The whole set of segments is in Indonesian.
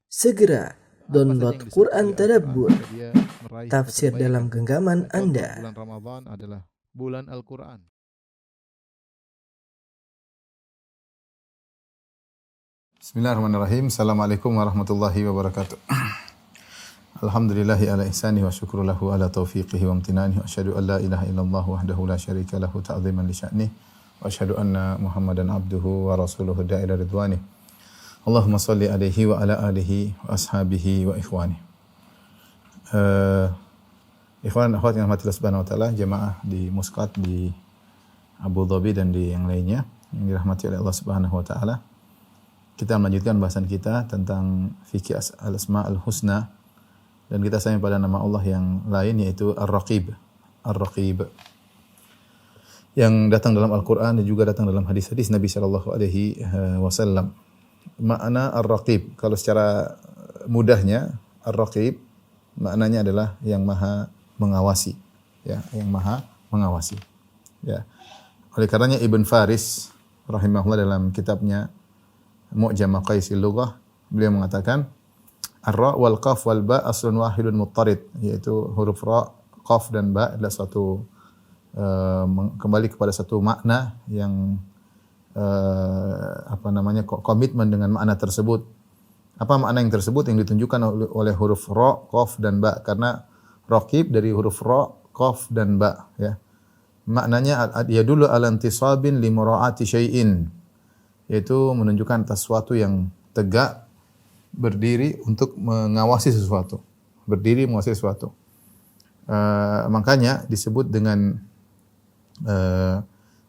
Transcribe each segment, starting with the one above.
Segera download Quran Tadabbur, dia meraih tafsir kebaikan. dalam genggaman Contoh, Anda. bulan Ramadan adalah bulan Al-Quran. Bismillahirrahmanirrahim. Assalamualaikum warahmatullahi wabarakatuh. Alhamdulillahi ala ihsani wa syukru lahu ala taufiqihi wa amtinani wa asyhadu an la ilaha illallah wahdahu la syarika lahu ta'ziman li sya'nih wa asyhadu anna Muhammadan abduhu wa rasuluhu da'ila ridwanih. Allahumma salli alaihi wa ala alihi wa ashabihi wa ikhwani. Ikhwan akhwat yang rahmatillah subhanahu wa ta'ala, jemaah di Muscat, di Abu Dhabi dan di yang lainnya yang dirahmati oleh Allah subhanahu wa ta'ala. Kita melanjutkan bahasan kita tentang fikih al-asma al-husna dan kita sampai pada nama Allah yang lain yaitu Ar-Raqib. Ar-Raqib yang datang dalam Al-Qur'an dan juga datang dalam hadis-hadis Nabi sallallahu alaihi wasallam. Makna Ar-Raqib, kalau secara mudahnya Ar-Raqib maknanya adalah yang Maha mengawasi, ya, yang Maha mengawasi. Ya. Oleh karenanya Ibn Faris rahimahullah dalam kitabnya Mu'jam Maqaisil Lughah, beliau mengatakan ar-ra wal qaf wal ba aslun wahidun muttarid, yaitu huruf ra, qaf dan ba adalah suatu kembali kepada satu makna yang komitmen dengan makna tersebut. Apa makna yang tersebut yang ditunjukkan oleh huruf ra, qaf dan ba? Karena raqib dari huruf ra, qaf dan ba, ya. Maknanya yadullu ala intisabin li mura'ati syai'in, yaitu menunjukkan atas sesuatu yang tegak, berdiri untuk mengawasi sesuatu. Berdiri mengawasi sesuatu. Makanya disebut dengan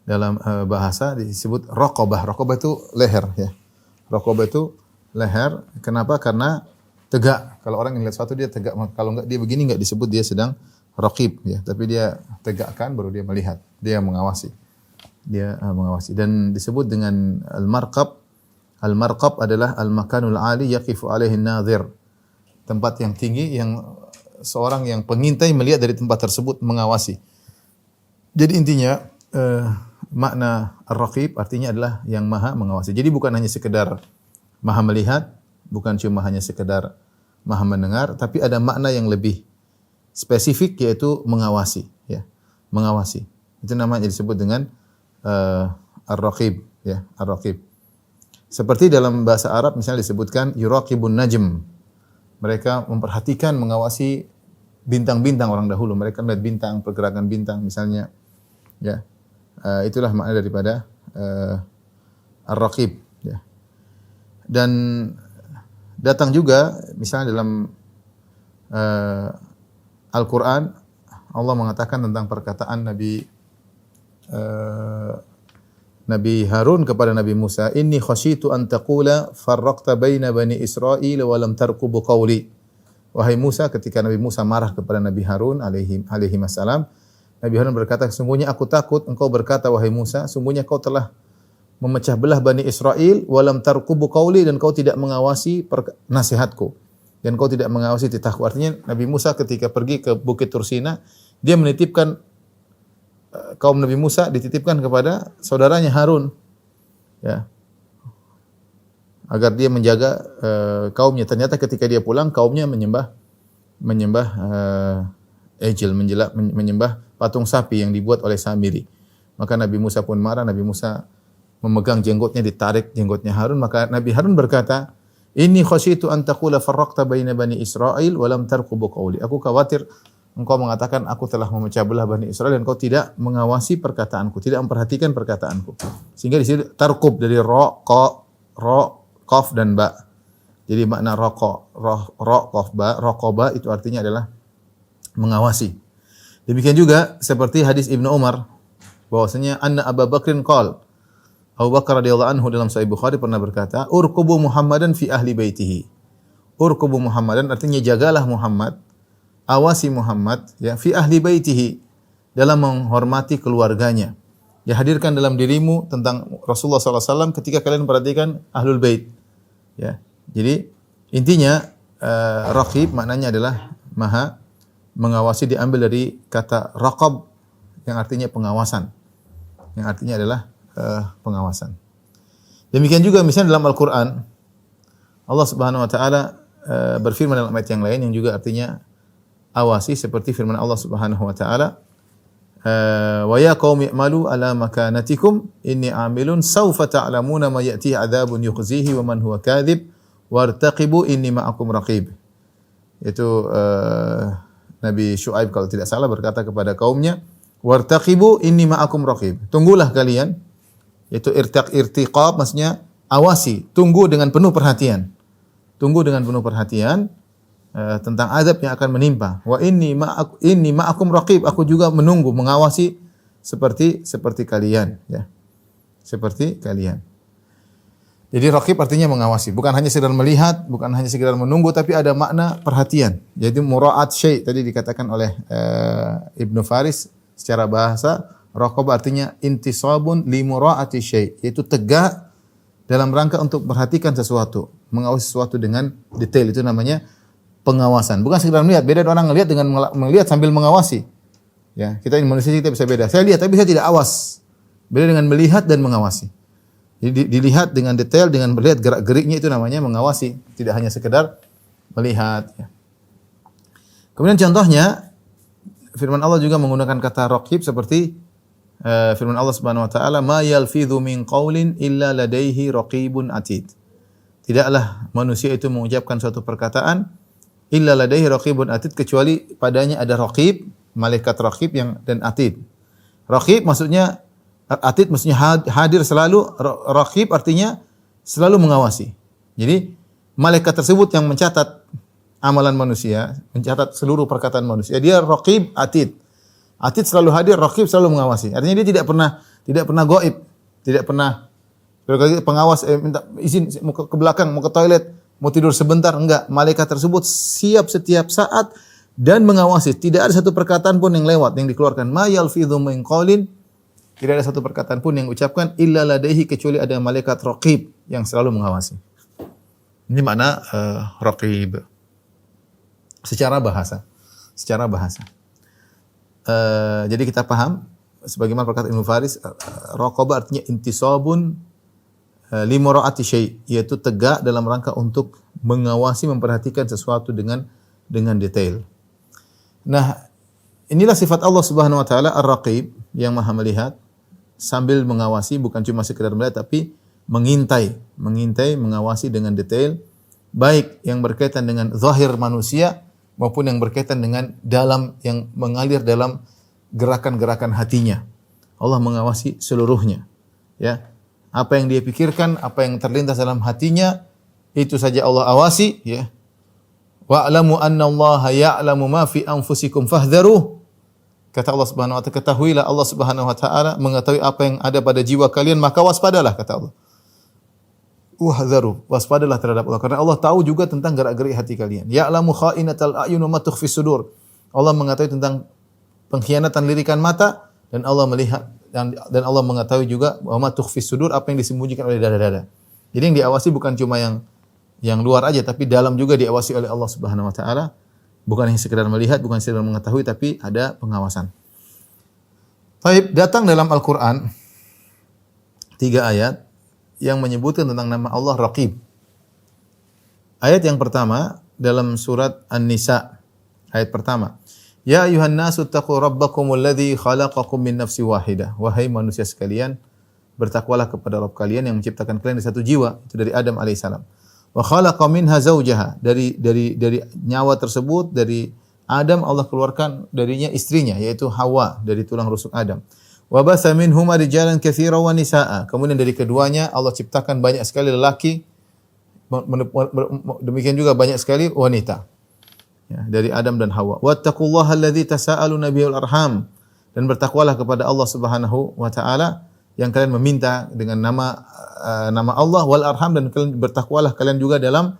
dalam bahasa disebut raqabah. Raqabah itu leher, ya. Raqabah itu leher. Kenapa? Karena tegak. Kalau orang yang lihat sesuatu dia tegak. Kalau enggak dia begini enggak disebut dia sedang raqib, ya. Tapi dia tegakkan baru dia melihat. Dia mengawasi. Dia mengawasi dan disebut dengan al-marqab. Al-marqab adalah al-makanul ali yaqifu alaihi an-nadhir. Tempat yang tinggi yang seorang yang pengintai melihat dari tempat tersebut, mengawasi. Jadi intinya makna ar-raqib artinya adalah yang Maha mengawasi. Jadi bukan hanya sekedar Maha melihat, bukan cuma hanya sekedar Maha mendengar, tapi ada makna yang lebih spesifik yaitu mengawasi, ya. Mengawasi. Itu namanya disebut dengan ar-raqib, ya, ar-raqib. Seperti dalam bahasa Arab misalnya disebutkan yuraqibun najm. Mereka memperhatikan, mengawasi bintang-bintang orang dahulu. Mereka melihat bintang, pergerakan bintang misalnya, ya. Itulah makna daripada ar-raqib, ya. Dan datang juga misalnya dalam Al-Qur'an Allah mengatakan tentang perkataan Nabi Harun kepada Nabi Musa, "Inni khasyitu an taqula farraqta baina bani Israil wa lam tarqub qawli." Wahai Musa, ketika Nabi Musa marah kepada Nabi Harun alaihi wassalam, Nabi Harun berkata, "Sungguhnya aku takut engkau berkata wahai Musa, sungguhnya kau telah memecah belah Bani Israil wa lam tarqub qawli, dan kau tidak mengawasi nasihatku dan kau tidak mengawasi titahku." Artinya Nabi Musa ketika pergi ke Bukit Tursina, dia menitipkan kaum Nabi Musa dititipkan kepada saudaranya Harun, ya, agar dia menjaga kaumnya. Ternyata ketika dia pulang kaumnya menyembah ejil, menyembah patung sapi yang dibuat oleh Samiri. Maka Nabi Musa pun marah. Nabi Musa memegang jenggotnya, ditarik jenggotnya Harun. Maka Nabi Harun berkata, "Inni khasyitu an taqula farraqta baina bani Israil wa lam tarqub qawli." Aku khawatir engkau mengatakan aku telah memecah belah Bani Israel dan kau tidak mengawasi perkataanku, tidak memperhatikan perkataanku. Sehingga di sini tarqub dari ra, qaf dan ba. Jadi makna ra, qaf, ba, raqaba itu artinya adalah mengawasi. Demikian juga seperti hadis Ibnu Umar bahwasanya anna Abu Bakrin qala, Abu Bakar radhiyallahu anhu dalam Sahih Bukhari pernah berkata, "Urqubu Muhammadan fi ahli baitihi." Urqubu Muhammadan artinya jagalah Muhammad, awasi Muhammad, ya, fi ahli baitihi, dalam menghormati keluarganya. Ya, hadirkan dalam dirimu tentang Rasulullah SAW ketika kalian perhatikan ahlul bait. Ya. Jadi intinya raqib maknanya adalah Maha mengawasi, diambil dari kata raqab yang artinya pengawasan. Yang artinya adalah pengawasan. Demikian juga misalnya dalam Al-Qur'an Allah Subhanahu wa taala berfirman dalam ayat yang lain yang juga artinya awasi seperti firman Allah Subhanahu wa taala, wa ya qaumi i'malu ala makanatikum inni 'amilun sawfa ta'lamuna ma ya'tihi 'adzabun yukhzihi wa man huwa kadzib wartaqibu inni ma'akum raqib. Itu Nabi Syuaib kalau tidak salah berkata kepada kaumnya, wartaqibu inni ma'akum raqib. Tunggulah kalian, yaitu irtiqab maksudnya awasi, tunggu dengan penuh perhatian. Tunggu dengan penuh perhatian tentang azab yang akan menimpa. Wa inni ma'akum raqib, aku juga menunggu, mengawasi seperti kalian, ya. Seperti kalian. Jadi raqib artinya mengawasi, bukan hanya sekedar melihat, bukan hanya sekedar menunggu, tapi ada makna perhatian. Jadi mura'at syai' tadi dikatakan oleh Ibnu Faris secara bahasa, raqab artinya intisabun li mura'ati syai', yaitu tegak dalam rangka untuk perhatikan sesuatu, mengawasi sesuatu dengan detail, itu namanya pengawasan. Bukan sekedar melihat, beda orang melihat dengan melihat sambil mengawasi. Ya, kita ini manusia kita bisa beda. Saya lihat tapi saya tidak awas. Beda dengan melihat dan mengawasi. Jadi dilihat dengan detail, dengan melihat gerak-geriknya, itu namanya mengawasi, tidak hanya sekedar melihat, ya. Kemudian contohnya firman Allah juga menggunakan kata raqib seperti firman Allah Subhanahu wa taala, ma yalfidhu min qaulin illa ladaihi raqibun atid. Tidaklah manusia itu mengucapkan suatu perkataan illa ladaihi raqibun atid, kecuali padanya ada raqib, malaikat raqib dan atid. Raqib maksudnya, atid maksudnya hadir selalu, raqib artinya selalu mengawasi. Jadi malaikat tersebut yang mencatat amalan manusia, mencatat seluruh perkataan manusia, dia raqib atid. Atid selalu hadir, raqib selalu mengawasi. Artinya dia tidak pernah gaib, tidak pernah pengawas minta izin mau ke belakang, mau ke toilet, mau tidur sebentar, enggak. Malaikat tersebut siap setiap saat dan mengawasi. Tidak ada satu perkataan pun yang lewat, yang dikeluarkan. Ma yalfidhu min qaulin, tidak ada satu perkataan pun yang ucapkan illa ladaihi, kecuali ada malaikat raqib yang selalu mengawasi. Ini makna raqib secara bahasa. Jadi kita paham sebagaimana perkataan Ibnu Faris, raqaba artinya intisabun li mura'ati syai', yaitu tegak dalam rangka untuk mengawasi, memperhatikan sesuatu dengan detail. Nah, inilah sifat Allah Subhanahu wa taala Ar-Raqib, yang Maha melihat sambil mengawasi, bukan cuma sekedar melihat tapi mengintai, mengawasi dengan detail, baik yang berkaitan dengan zahir manusia maupun yang berkaitan dengan dalam, yang mengalir dalam gerakan-gerakan hatinya. Allah mengawasi seluruhnya, ya. Apa yang dia pikirkan, apa yang terlintas dalam hatinya, itu saja Allah awasi, ya. Wa'lamu anna Allah ya'lamu ma fi anfusikum fahdharuh. Kata Allah Subhanahu wa taala, ketahuilah Allah Subhanahu wa taala mengetahui apa yang ada pada jiwa kalian, maka waspadalah, kata Allah. Wahdharu, waspadalah terhadap Allah, karena Allah tahu juga tentang gerak-gerik hati kalian. Ya'lamu kha'inatal a'yun wa ma tukhfis sudur. Allah mengetahui tentang pengkhianatan lirikan mata, dan Allah melihat dan Allah mengetahui juga wa ma tukhfis sudur, apa yang disembunyikan oleh dada-dada. Jadi yang diawasi bukan cuma yang luar aja, tapi dalam juga diawasi oleh Allah Subhanahu wa taala. Bukan hanya sekedar melihat, bukan sekedar mengetahui, tapi ada pengawasan. Baik, datang dalam Al-Qur'an 3 ayat yang menyebutkan tentang nama Allah Raqib. Ayat yang pertama dalam surat An-Nisa, ayat pertama. Ya ayuhan nasu taqu rabbakumul ladzi khalaqakum min nafsin wahidah. Wahai manusia sekalian, bertakwalah kepada Rabb kalian yang menciptakan kalian dari satu jiwa, itu dari Adam alaihissalam. Wa khalaqa minha zawjaha, dari nyawa tersebut, dari Adam Allah keluarkan darinya istrinya, yaitu Hawa, dari tulang rusuk Adam. Wa batha minhuma rijalan katsiran wa nisaa. Kemudian dari keduanya Allah ciptakan banyak sekali lelaki, demikian juga banyak sekali wanita. Ya, dari Adam dan Hawa. Wattaqullaha alladzi tasaaluna bihil arham, dan bertakwalah kepada Allah Subhanahu wa taala yang kalian meminta dengan nama Allah, wal arham, dan kalian bertakwalah kalian juga dalam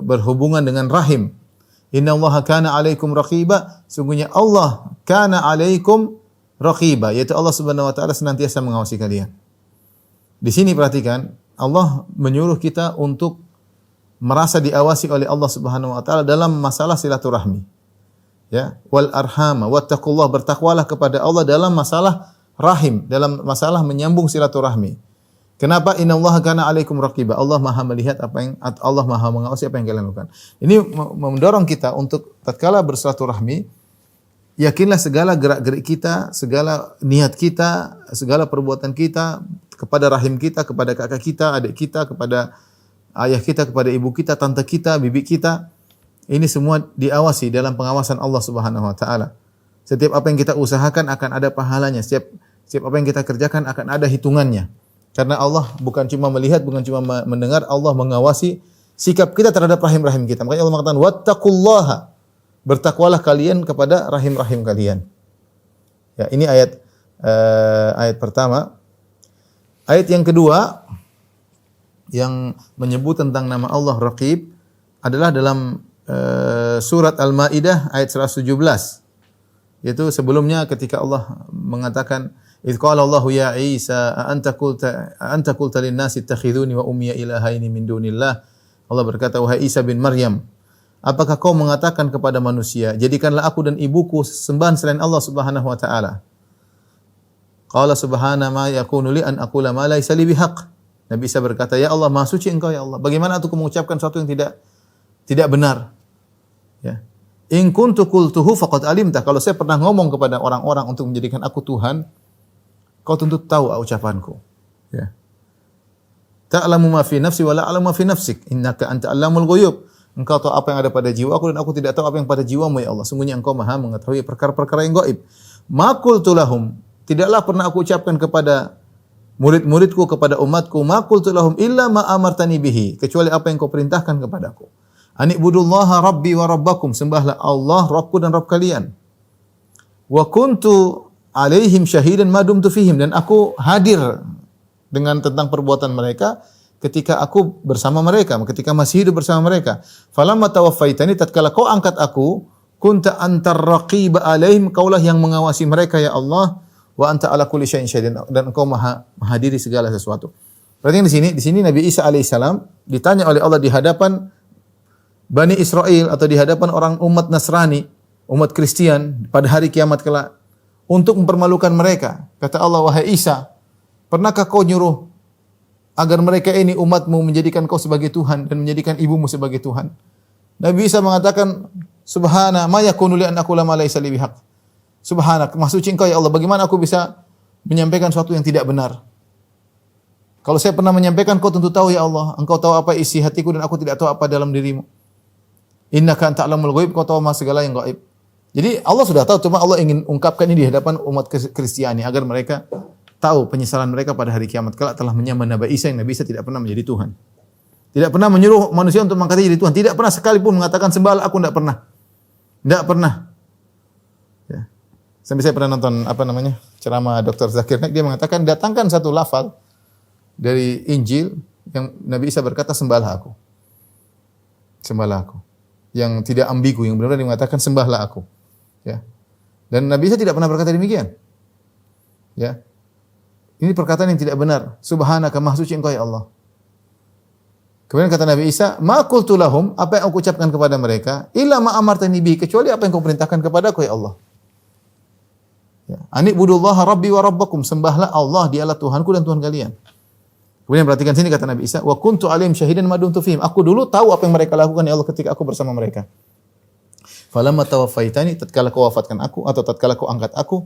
berhubungan dengan rahim. Innallaha kana 'alaikum raqiba, sungguhnya Allah kana 'alaikum raqiba, yaitu Allah Subhanahu wa taala senantiasa mengawasi kalian. Di sini perhatikan, Allah menyuruh kita untuk merasa diawasi oleh Allah Subhanahu wa taala dalam masalah silaturahmi. Ya, wal arhama wattaqullah, bertakwalah kepada Allah dalam masalah rahim, dalam masalah menyambung silaturahmi. Kenapa? Innallaha kana 'alaikum raqiba. Allah Maha melihat Allah Maha mengawasi apa yang kalian lakukan. Ini mendorong kita untuk tatkala bersilaturahmi, yakinlah segala gerak-gerik kita, segala niat kita, segala perbuatan kita kepada rahim kita, kepada kakak kita, adik kita, kepada ayah kita, kepada ibu kita, tante kita, bibi kita, ini semua diawasi dalam pengawasan Allah Subhanahu wa taala. Setiap apa yang kita usahakan akan ada pahalanya. Setiap apa yang kita kerjakan akan ada hitungannya. Karena Allah bukan cuma melihat, bukan cuma mendengar, Allah mengawasi sikap kita terhadap rahim-rahim kita. Makanya Allah mengatakan, wattaqullaha. Bertakwalah kalian kepada rahim-rahim kalian. Ya, ini ayat pertama. Ayat yang kedua yang menyebut tentang nama Allah Raqib adalah dalam surat Al-Maidah ayat 117. Yaitu sebelumnya ketika Allah mengatakan, "Idz qala Allahu ya Isa anta qulta lin-nasi ittakhiduni wa ummiya ilahaini min dunillah." Allah berkata, "Wahai Isa bin Maryam, apakah kau mengatakan kepada manusia, jadikanlah aku dan ibuku sembahan selain Allah Subhanahu wa taala?" Qala subhana ma yakunu li an aqula ma laysa li bihaq. Nabi Isa berkata, "Ya Allah, Maha suci Engkau ya Allah. Bagaimana aku mengucapkan sesuatu yang tidak benar?" Ya. In kuntu qultuhu faqad alimta. Kalau saya pernah ngomong kepada orang-orang untuk menjadikan aku Tuhan, kau tentu tahu ucapanku. Ya. Ta'lamu ma fi nafsi wa la a'lamu ma fi nafsik. Innaka anta 'allamul ghuyub. Engkau tahu apa yang ada pada jiwaku dan aku tidak tahu apa yang pada jiwamu ya Allah. Sungguhnya Engkau Maha mengetahui perkara-perkara yang gaib. Ma qultu lahum. Tidaklah pernah aku ucapkan kepada murid-muridku, kepada umatku, ma qultu lahum illa ma amartani bihi, kecuali apa yang kau perintahkan kepadaku. Ani'budullaha rabbi wa rabbakum, sembahlah Allah Rabbku dan Rabb kalian. Wa kuntu alaihim syahidan ma dumtu fihim, dan aku hadir dengan tentang perbuatan mereka ketika aku bersama mereka, ketika masih hidup bersama mereka. Falamma tawaffaitani, tatkala kau angkat aku, kunta antar raqiba alaihim, kaulah yang mengawasi mereka ya Allah, wa anta ala kulli syai'in syahid, dan engkau maha menghadiri segala sesuatu. Berarti di sini Nabi Isa alaihissalam ditanya oleh Allah di hadapan Bani Israel atau di hadapan orang umat Nasrani, umat Kristen pada hari kiamat kelak untuk mempermalukan mereka. Kata Allah, "Wahai Isa, pernahkah kau nyuruh agar mereka ini umatmu menjadikan kau sebagai Tuhan dan menjadikan ibumu sebagai Tuhan?" Nabi Isa mengatakan, "Subhana ma yakunu li an aqula ma laysa li bihaq." Subhanak, Maha suci Engkau ya Allah, bagaimana aku bisa menyampaikan sesuatu yang tidak benar? Kalau saya pernah menyampaikan, kau tentu tahu ya Allah. Engkau tahu apa isi hatiku dan aku tidak tahu apa dalam dirimu. Innaka ta'lamul ghaib, kau tahu segala yang gaib. Jadi Allah sudah tahu, cuma Allah ingin ungkapkan ini di hadapan umat Kristiani agar mereka tahu penyesalan mereka pada hari kiamat kelak telah menyamar Nabi Isa, yang Nabi Isa tidak pernah menjadi Tuhan. Tidak pernah menyuruh manusia untuk mengangkatnya jadi Tuhan. Tidak pernah sekalipun mengatakan sembahlah aku, tidak pernah. Tidak pernah. Ya. Sampai saya pernah nonton ceramah Dr. Zakir Naik, dia mengatakan datangkan satu lafal dari Injil yang Nabi Isa berkata sembahlah aku. Sembahlah aku. Yang tidak ambigu, yang benar-benar mengatakan sembahlah aku. Ya. Dan Nabi Isa tidak pernah berkata demikian. Ya. Ini perkataan yang tidak benar. Subhanaka, Maha suci Engkau ya Allah. Kemudian kata Nabi Isa, ma qultu lahum, apa yang aku ucapkan kepada mereka, illa ma amartani bihi, kecuali apa yang kau perintahkan kepadaku ya Allah. Ya. Ani'budullaha rabbi wa rabbakum, sembahlah Allah, dialah Tuhanku dan Tuhan kalian. Kemudian perhatikan sini kata Nabi Isa, wa kuntu alaihim syahidan ma dumtu fihim. Aku dulu tahu apa yang mereka lakukan ya Allah ketika aku bersama mereka. Falamma tawaffaitani, tatkala kau wafatkan aku atau tatkala kau angkat aku,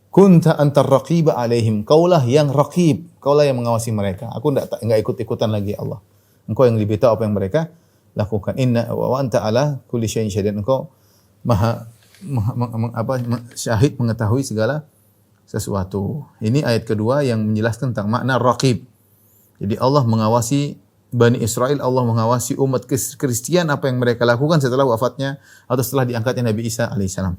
kunta antar raqiba alaihim. Kaulah yang raqib, kaulah yang mengawasi mereka. Aku enggak ikut-ikutan lagi ya Allah. Engkau yang lebih tahu apa yang mereka lakukan. Inna wa anta ala kulli syai'in syahid. Engkau maha syahid, mengetahui segala sesuatu. Ini ayat kedua yang menjelaskan tentang makna raqib. Jadi Allah mengawasi Bani Israel, Allah mengawasi umat Kristian apa yang mereka lakukan setelah wafatnya atau setelah diangkatnya Nabi Isa alaihissalam.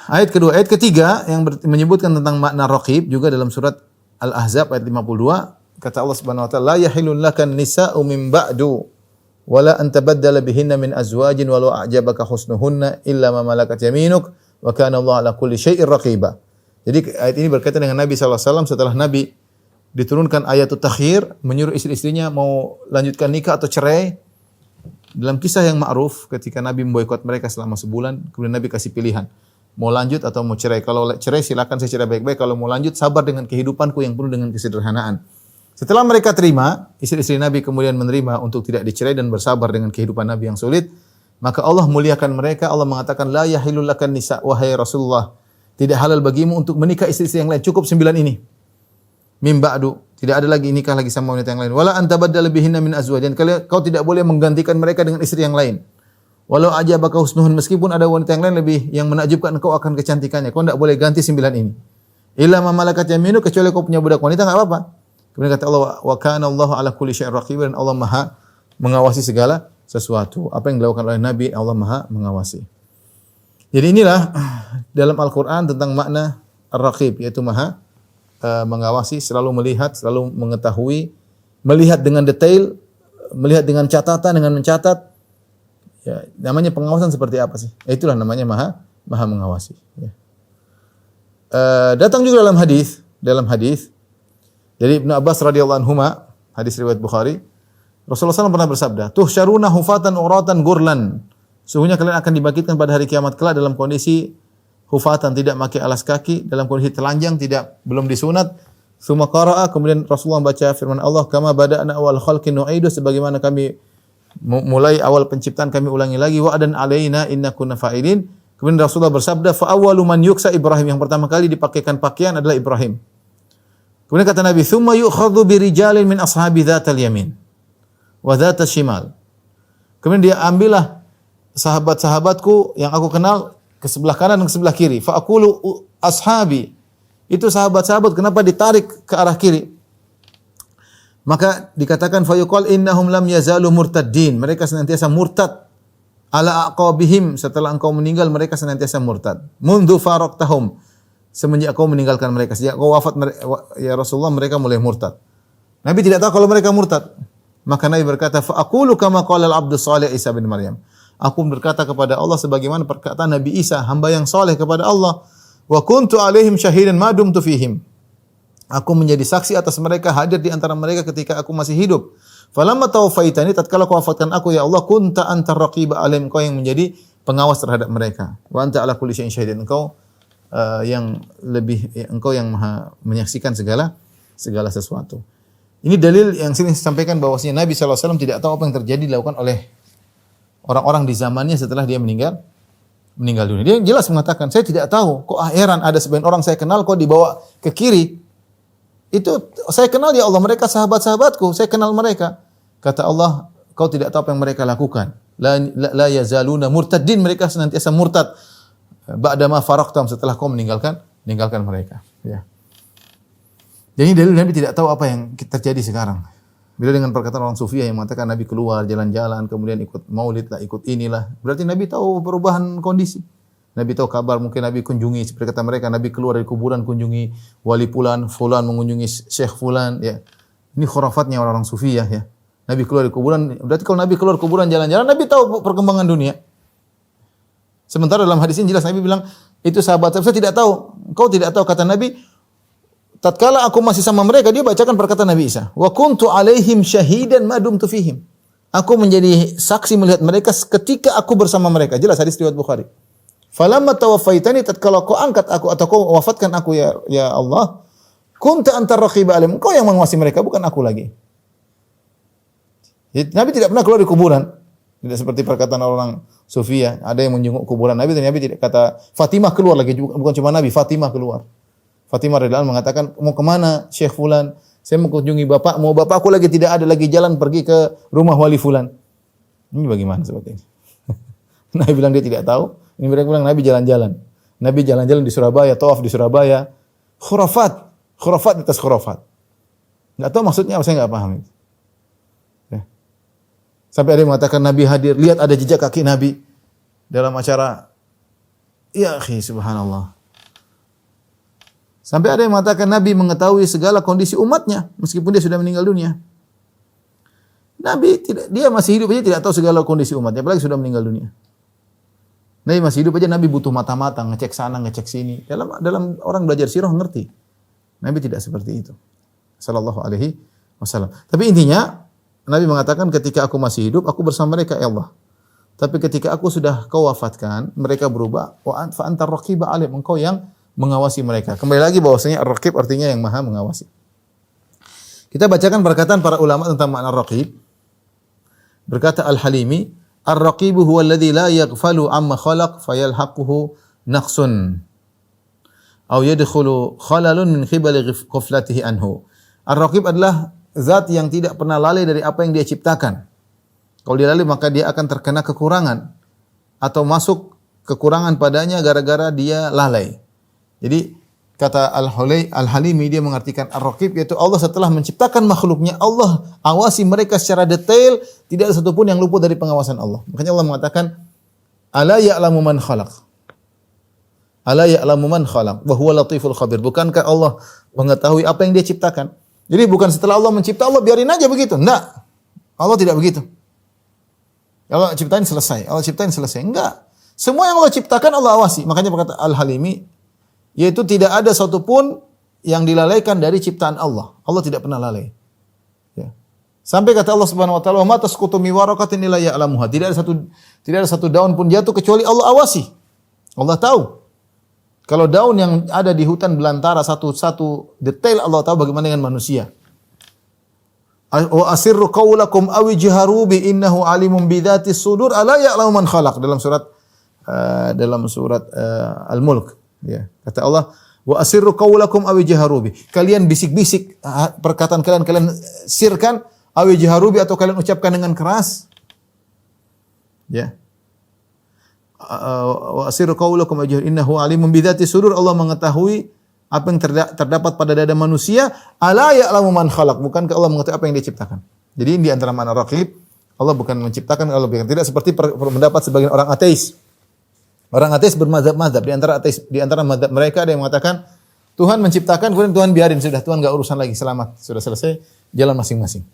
Ayat kedua, ayat ketiga yang menyebutkan tentang makna raqib juga dalam surat Al-Ahzab ayat 52, kata Allah Subhanahu wa taala, la yahilun lakan nisa'u min ba'du wala an tabaddala bihinna min azwajin walau a'jabaka husnuhunna illa ma malakat yaminuk wa kana Allah ala kulli syai'in raqiba. Jadi ayat ini berkaitan dengan Nabi sallallahu alaihi wasallam setelah Nabi diturunkan ayatut takhir, menyuruh istri-istrinya mau lanjutkan nikah atau cerai. Dalam kisah yang ma'ruf ketika Nabi memboikot mereka selama sebulan, kemudian Nabi kasih pilihan. mau lanjut atau mau cerai. Kalau cerai silakan saya cerai baik-baik. Kalau mau lanjut sabar dengan kehidupanku yang penuh dengan kesederhanaan. Setelah mereka terima, istri-istri Nabi kemudian menerima untuk tidak dicerai dan bersabar dengan kehidupan Nabi yang sulit, maka Allah muliakan mereka. Allah mengatakan, la yahilul lakan nisa, wahai Rasulullah, tidak halal bagimu untuk menikah istri-istri yang lain, cukup 9 ini. Mim ba'du, tidak ada lagi nikah lagi sama wanita yang lain. Wala antabaddal bihinna min azwaj, dan kau tidak boleh menggantikan mereka dengan istri yang lain. Walau ajabaka husnuhun, meskipun ada wanita yang lain lebih yang menakjubkan engkau akan kecantikannya, kau tidak boleh ganti 9 ini. Illa ma malakat yaminu, kecuali kau punya budak wanita, enggak apa-apa. Kemudian kata Allah, wa kana Allahu ala kulli syai'in raqib, dan Allah Maha mengawasi segala sesuatu. Apa yang dilakukan oleh Nabi, Allah Maha mengawasi. Jadi inilah dalam Al-Qur'an tentang makna ar-raqib, yaitu Maha mengawasi, selalu melihat, selalu mengetahui, melihat dengan detail, melihat dengan catatan, dengan mencatat. Ya, namanya pengawasan seperti apa sih? Itulah namanya Maha mengawasi. Ya. Datang juga dalam hadis dari Ibnu Abbas radhiyallahu anhuma, hadis riwayat Bukhari, Rasulullah SAW pernah bersabda, "Tuhsyaruna hufatan uratan gurlan." Sungguhnya kalian akan dibangkitkan pada hari kiamat kelak dalam kondisi hufatan, tidak pakai alas kaki, dalam kondisi telanjang, belum disunat. Tsumma qara'a, kemudian Rasulullah baca firman Allah, "Kama bada'na awal khalqin nu'idu," sebagaimana kami mulai awal penciptaan kami ulangi lagi, "Wa'adan 'alaina inna kunna fa'ilin." Kemudian Rasulullah bersabda, "Fa awwalu man yuksa Ibrahim," yang pertama kali dipakaikan pakaian adalah Ibrahim. Kemudian kata Nabi, "Tsumma yu'khadhu bi rijalin min ashabi dzatal yamin wa dzatal shimal." Kemudian dia ambillah sahabat-sahabatku yang aku kenal ke sebelah kanan dan ke sebelah kiri. Fa aqulu ashabi. Itu sahabat-sahabat, kenapa ditarik ke arah kiri? Maka dikatakan fa yuqal innahum lam yazalu murtaddin. Mereka senantiasa murtad. Ala aqabihim, setelah engkau meninggal mereka senantiasa murtad. Mundu faraqtahum, semenjak kau meninggalkan mereka, sejak kau wafat ya Rasulullah, mereka mulai murtad. Nabi tidak tahu kalau mereka murtad. Maka Nabi berkata, fa aqulu kama qala al-'abdu shalih Isa bin Maryam. Aku berkata kepada Allah sebagaimana perkataan Nabi Isa, hamba yang saleh kepada Allah. Wa kuntu 'alaihim syahidan ma dumtu fihim. Aku menjadi saksi atas mereka, hadir di antara mereka ketika aku masih hidup. Falamma tawaffaitani, tatkala kau wafatkan aku ya Allah, kunta antar raqiba 'alaihim, kau yang menjadi pengawas terhadap mereka. Wa anta 'ala kulli syai'in syahid, engkau engkau yang maha menyaksikan segala sesuatu. Ini dalil yang sering disampaikan bahwasanya Nabi SAW tidak tahu apa yang terjadi dilakukan oleh orang-orang di zamannya setelah dia meninggal dunia. Dia jelas mengatakan, saya tidak tahu, kok heran ada sebagian orang saya kenal kok dibawa ke kiri. Itu saya kenal ya Allah, mereka sahabat-sahabatku, saya kenal mereka. Kata Allah, kau tidak tahu apa yang mereka lakukan. La yazaluna murtaddin, mereka senantiasa murtad. Ba'da ma faraqtam, setelah kau meninggalkan mereka. Ya. Jadi dalil Nabi tidak tahu apa yang terjadi sekarang. Bila dengan perkataan orang Sufiyah yang mengatakan Nabi keluar jalan-jalan, kemudian ikut maulid lah, ikut inilah. Berarti Nabi tahu perubahan kondisi. Nabi tahu kabar, mungkin Nabi kunjungi, seperti kata mereka, Nabi keluar dari kuburan, kunjungi wali fulan mengunjungi syekh fulan. Ya. Ini khurafatnya orang-orang Sufiyah. Ya. Nabi keluar dari kuburan, berarti kalau Nabi keluar kuburan jalan-jalan, Nabi tahu perkembangan dunia. Sementara dalam hadis ini jelas Nabi bilang, itu sahabat saya tidak tahu. Kau tidak tahu, kata Nabi. Tatkala aku masih sama mereka, dia bacakan perkataan Nabi Isa. Wa kuntu alaihim syahidan ma dumtu fihim. Aku menjadi saksi melihat mereka ketika aku bersama mereka. Jelas hadis riwayat Bukhari. Falamma tawaffaitani, tatkala kau angkat aku atau kau wafatkan aku ya Allah, kunta antar raqib alim. Kau yang mengawasi mereka, bukan aku lagi. Nabi tidak pernah keluar dari kuburan. Tidak seperti perkataan orang Sufiyah, ada yang menjenguk kuburan Nabi, dan Nabi tidak kata Fatimah keluar lagi, bukan cuma Nabi, Fatimah keluar. Fatimah radhiyallahu anha mengatakan, mau kemana Syekh Fulan? Saya mau kunjungi bapak, mau bapakku lagi tidak ada lagi jalan pergi ke rumah wali Fulan. Ini bagaimana seperti ini? Nabi bilang dia tidak tahu, ini mereka bilang Nabi jalan-jalan. Nabi jalan-jalan di Surabaya, tawaf di Surabaya. Khurafat atas khurafat. Enggak tahu maksudnya apa, saya enggak paham. Sampai ada yang mengatakan Nabi hadir, lihat ada jejak kaki Nabi dalam acara. Ya akhi, subhanallah. Sampai ada yang mengatakan Nabi mengetahui segala kondisi umatnya meskipun dia sudah meninggal dunia. Nabi tidak, dia masih hidup aja tidak tahu segala kondisi umatnya, apalagi sudah meninggal dunia. Nabi masih hidup aja, Nabi butuh mata-mata, ngecek sana, ngecek sini. Dalam orang belajar sirah ngerti. Nabi tidak seperti itu. Sallallahu alaihi wasallam. Tapi intinya Nabi mengatakan ketika aku masih hidup, aku bersama mereka ya Allah. Tapi ketika aku sudah kau wafatkan, mereka berubah. Fa antar raqiba alim, engkau yang mengawasi mereka. Kembali lagi bahwasanya ar-raqib artinya yang maha mengawasi. Kita bacakan perkataan para ulama tentang makna raqib. Berkata Al-Halimi, ar-raqibu huwa alladhi la yaghfalu amma khalaq fayalhaquhu naqsun. Aw yadkhulu khalalun min khibali ghaflatihi anhu. Ar-raqib adalah zat yang tidak pernah lalai dari apa yang dia ciptakan. Kalau dia lalai maka dia akan terkena kekurangan atau masuk kekurangan padanya gara-gara dia lalai. Jadi kata Al-Halimi dia mengartikan ar-raqib yaitu Allah setelah menciptakan makhluknya, Allah awasi mereka secara detail, tidak ada satupun yang luput dari pengawasan Allah. Makanya Allah mengatakan ala ya'lamu man khalaq. Ala ya'lamu man khalaq wa huwa latiful khabir. Bukankah Allah mengetahui apa yang dia ciptakan? Jadi bukan setelah Allah mencipta Allah biarin aja begitu. Enggak. Allah tidak begitu. Allah ciptain selesai. Allah ciptain selesai. Enggak. Semua yang Allah ciptakan Allah awasi. Makanya berkata Al-Halimi yaitu tidak ada satupun yang dilalaikan dari ciptaan Allah. Allah tidak pernah lalai. Ya. Sampai kata Allah Subhanahu wa taala, "Ma tasqutu min waraqatin illa ya'lamuha." Tidak ada satu daun pun jatuh kecuali Allah awasi. Allah tahu. Kalau daun yang ada di hutan belantara satu detail Allah tahu, bagaimana dengan manusia. Wa asirru qaulakum aw ijharu bi innahu alimun bi dzati sudur ala ya'lamu man khalaq dalam surat Al-Mulk, ya. Kata Allah, wa asirru qaulakum aw ijharu bi. Kalian bisik-bisik perkataan kalian sirkan, aw ijharu bi atau kalian ucapkan dengan keras. Ya. Wa asirru qaulakum ajhar innahu alimun bi dzati sudur. Allah mengetahui apa yang terdapat pada dada manusia. Ala ya'lamu man khalaq. Bukankah Allah mengetahui apa yang dia ciptakan? Jadi di antara makna raqib, Allah bukan menciptakan, Allah bukan, tidak seperti pendapat sebagian orang ateis. Orang ateis bermadzhab-madzhab. Di antara madzhab mereka ada yang mengatakan Tuhan menciptakan kemudian Tuhan biarin sudah, Tuhan enggak urusan lagi, selamat, sudah selesai, jalan masing-masing.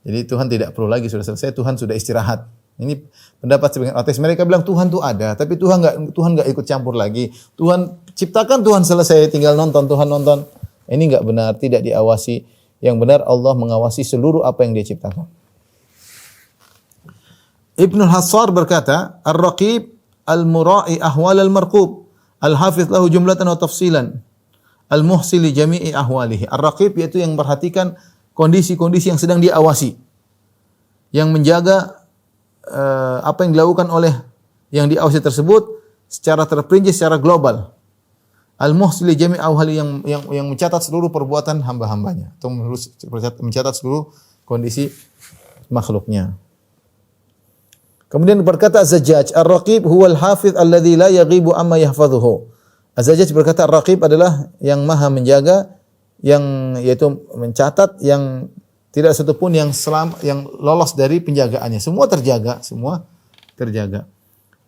Jadi Tuhan tidak perlu lagi, sudah selesai, Tuhan sudah istirahat. Ini pendapat sebagian ateis. Mereka bilang Tuhan itu ada, tapi Tuhan enggak ikut campur lagi. Tuhan ciptakan, Tuhan selesai, tinggal nonton, Tuhan nonton. Ini enggak benar, tidak diawasi. Yang benar Allah mengawasi seluruh apa yang dia ciptakan. Ibnu Hassar berkata, ar-raqib al-mura'i ahwal al-marqub, al-hafiz lahu jumlatan wa tafsilan, al-muhsi li jami'i ahwalihi. Ar-raqib yaitu yang memperhatikan kondisi-kondisi yang sedang diawasi, yang menjaga apa yang dilakukan oleh yang diawasi tersebut secara terperinci, secara global. Al-muhsi li jami'i ahwali, yang mencatat seluruh perbuatan hamba-hambanya atau mencatat seluruh kondisi makhluknya. Kemudian berkata Az-Zajjaj, ar-raqib huwal hafiz alladzi la yaghibu amma yahfazuhu. Az-Zajjaj berkata ar-raqib adalah yang maha menjaga, yang yaitu mencatat, yang tidak satupun yang lolos dari penjagaannya. Semua terjaga, semua terjaga.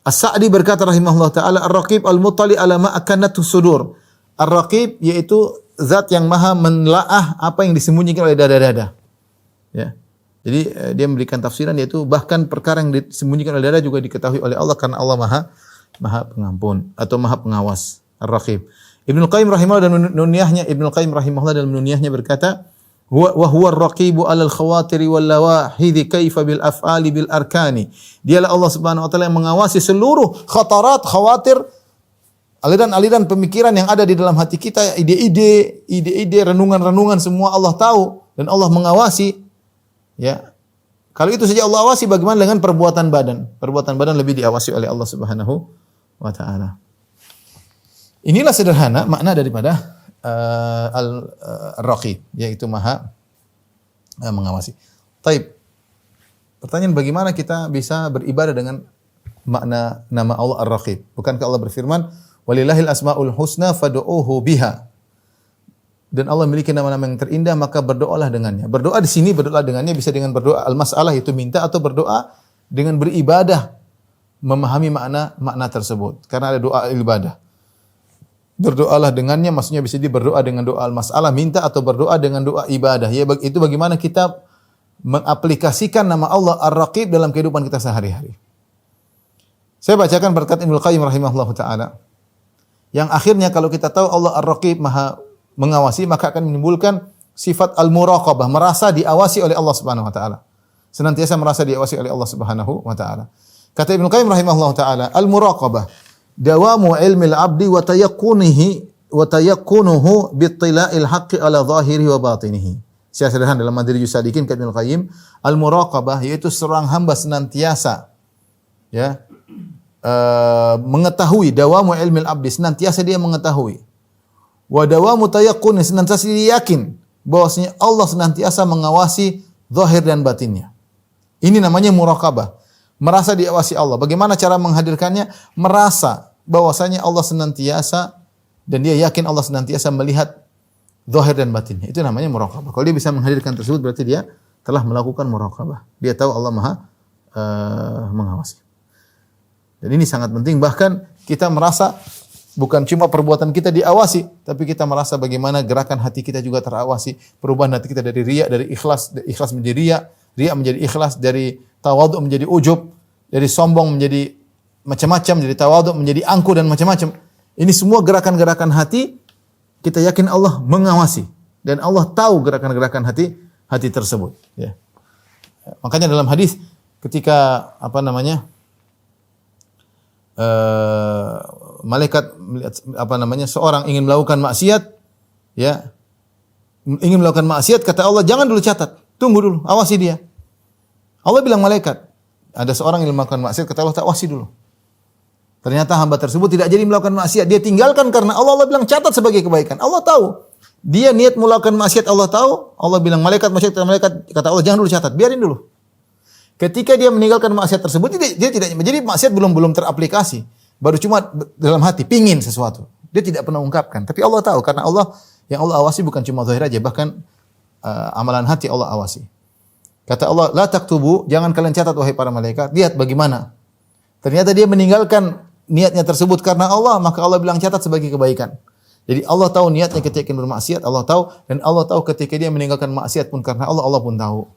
As-Sa'di berkata rahimahullah taala, ar-raqib al-muttali ala ma akanatu sudur. Ar-raqib yaitu zat yang maha menelaah apa yang disembunyikan oleh dada-dada. Ya. Jadi dia memberikan tafsiran yaitu bahkan perkara yang disembunyikan oleh dada juga diketahui oleh Allah karena Allah maha pengampun atau maha pengawas. Ar-raqib. Ibnu Qayyim rahimahullah dan nuniyahnya, Ibnu Qayyim rahimahullah dalam nuniyahnya berkata, wa huwa ar-raqibu 'alal khawatiri wal lawahidhi kaifa bil af'ali bil arkani. Dialah Allah Subhanahu wa taala yang mengawasi seluruh khatarat, khawatir, aliran-aliran pemikiran yang ada di dalam hati kita, ide-ide, renungan-renungan, semua Allah tahu dan Allah mengawasi. Ya. Kalau itu saja Allah awasi, bagaimana dengan perbuatan badan? Perbuatan badan lebih diawasi oleh Allah Subhanahu wa taala. Inilah sederhana makna daripada al-raqib, yaitu maha mengawasi. Taib. Pertanyaan, bagaimana kita bisa beribadah dengan makna nama Allah ar-raqib? Bukankah Allah berfirman, "Walillahil asmaul husna fad'uuhu biha." Dan Allah memiliki nama-nama yang terindah, maka berdoalah dengannya. Berdoa di sini, berdoa dengannya bisa dengan berdoa al-mas'alah, itu minta, atau berdoa dengan beribadah, memahami makna tersebut. Karena ada doa ibadah. Berdoalah dengannya, maksudnya bisa berdoa dengan doa al-mas'alah, minta, atau berdoa dengan doa ibadah. Ya, itu bagaimana kita mengaplikasikan nama Allah ar-raqib dalam kehidupan kita sehari-hari. Saya bacakan berkat Ibnu Qayyim rahimahullah ta'ala. Yang akhirnya kalau kita tahu Allah ar-raqib maha mengawasi, maka akan menimbulkan sifat al-muraqabah, merasa diawasi oleh Allah Subhanahu wa taala. senantiasa merasa diawasi oleh Allah Subhanahu wa taala. Kata Ibnu Qayyim rahimahullah taala, al-muraqabah dawamu ilmil abdi wa tayaqqunuhu bittila'il haqqi ala zahirihi wa batinihi. Secara sederhana dalam Madarij Salikin kata Ibnu Qayyim, al-muraqabah yaitu seorang hamba senantiasa ya mengetahui, dawamu ilmil abdi, senantiasa dia mengetahui. Wa dawamu tayaqqun, senantiasa dia yakin bahwasanya Allah senantiasa mengawasi zahir dan batinnya. Ini namanya muraqabah. Merasa diawasi Allah. Bagaimana cara menghadirkannya? Merasa bahwasanya Allah senantiasa dan dia yakin Allah senantiasa melihat zahir dan batinnya. Itu namanya muraqabah. Kalau dia bisa menghadirkan tersebut berarti dia telah melakukan muraqabah. Dia tahu Allah Maha mengawasi. Dan ini sangat penting, bahkan kita merasa bukan cuma perbuatan kita diawasi, tapi kita merasa bagaimana gerakan hati kita juga terawasi. Perubahan hati kita dari riya, dari ikhlas menjadi riya, riya menjadi ikhlas, dari tawadhu menjadi ujub, dari sombong menjadi macam-macam, dari tawadhu menjadi angkuh dan macam-macam. Ini semua gerakan-gerakan hati, kita yakin Allah mengawasi dan Allah tahu gerakan-gerakan hati tersebut. Ya. Makanya dalam hadis ketika malaikat melihat seorang ingin melakukan maksiat, ya, ingin melakukan maksiat, kata Allah, jangan dulu catat, tunggu dulu, awasi dia. Allah bilang malaikat, ada seorang yang melakukan maksiat, kata Allah, tak awasi dulu. Ternyata hamba tersebut tidak jadi melakukan maksiat, dia tinggalkan karena Allah bilang catat sebagai kebaikan. Allah tahu dia niat melakukan maksiat, Allah tahu. Allah bilang malaikat, kata Allah, jangan dulu catat, biarin dulu. Ketika dia meninggalkan maksiat tersebut, dia tidak, jadi maksiat belum teraplikasi. Baru cuma dalam hati pingin sesuatu. Dia tidak pernah ungkapkan, tapi Allah tahu karena yang Allah awasi bukan cuma zahir aja, bahkan amalan hati Allah awasi. Kata Allah, la taktubu, jangan kalian catat wahai para malaikat. Lihat bagaimana. Ternyata dia meninggalkan niatnya tersebut karena Allah, maka Allah bilang catat sebagai kebaikan. Jadi Allah tahu niatnya ketika bermaksiat, Allah tahu, dan Allah tahu ketika dia meninggalkan maksiat pun karena Allah, Allah pun tahu.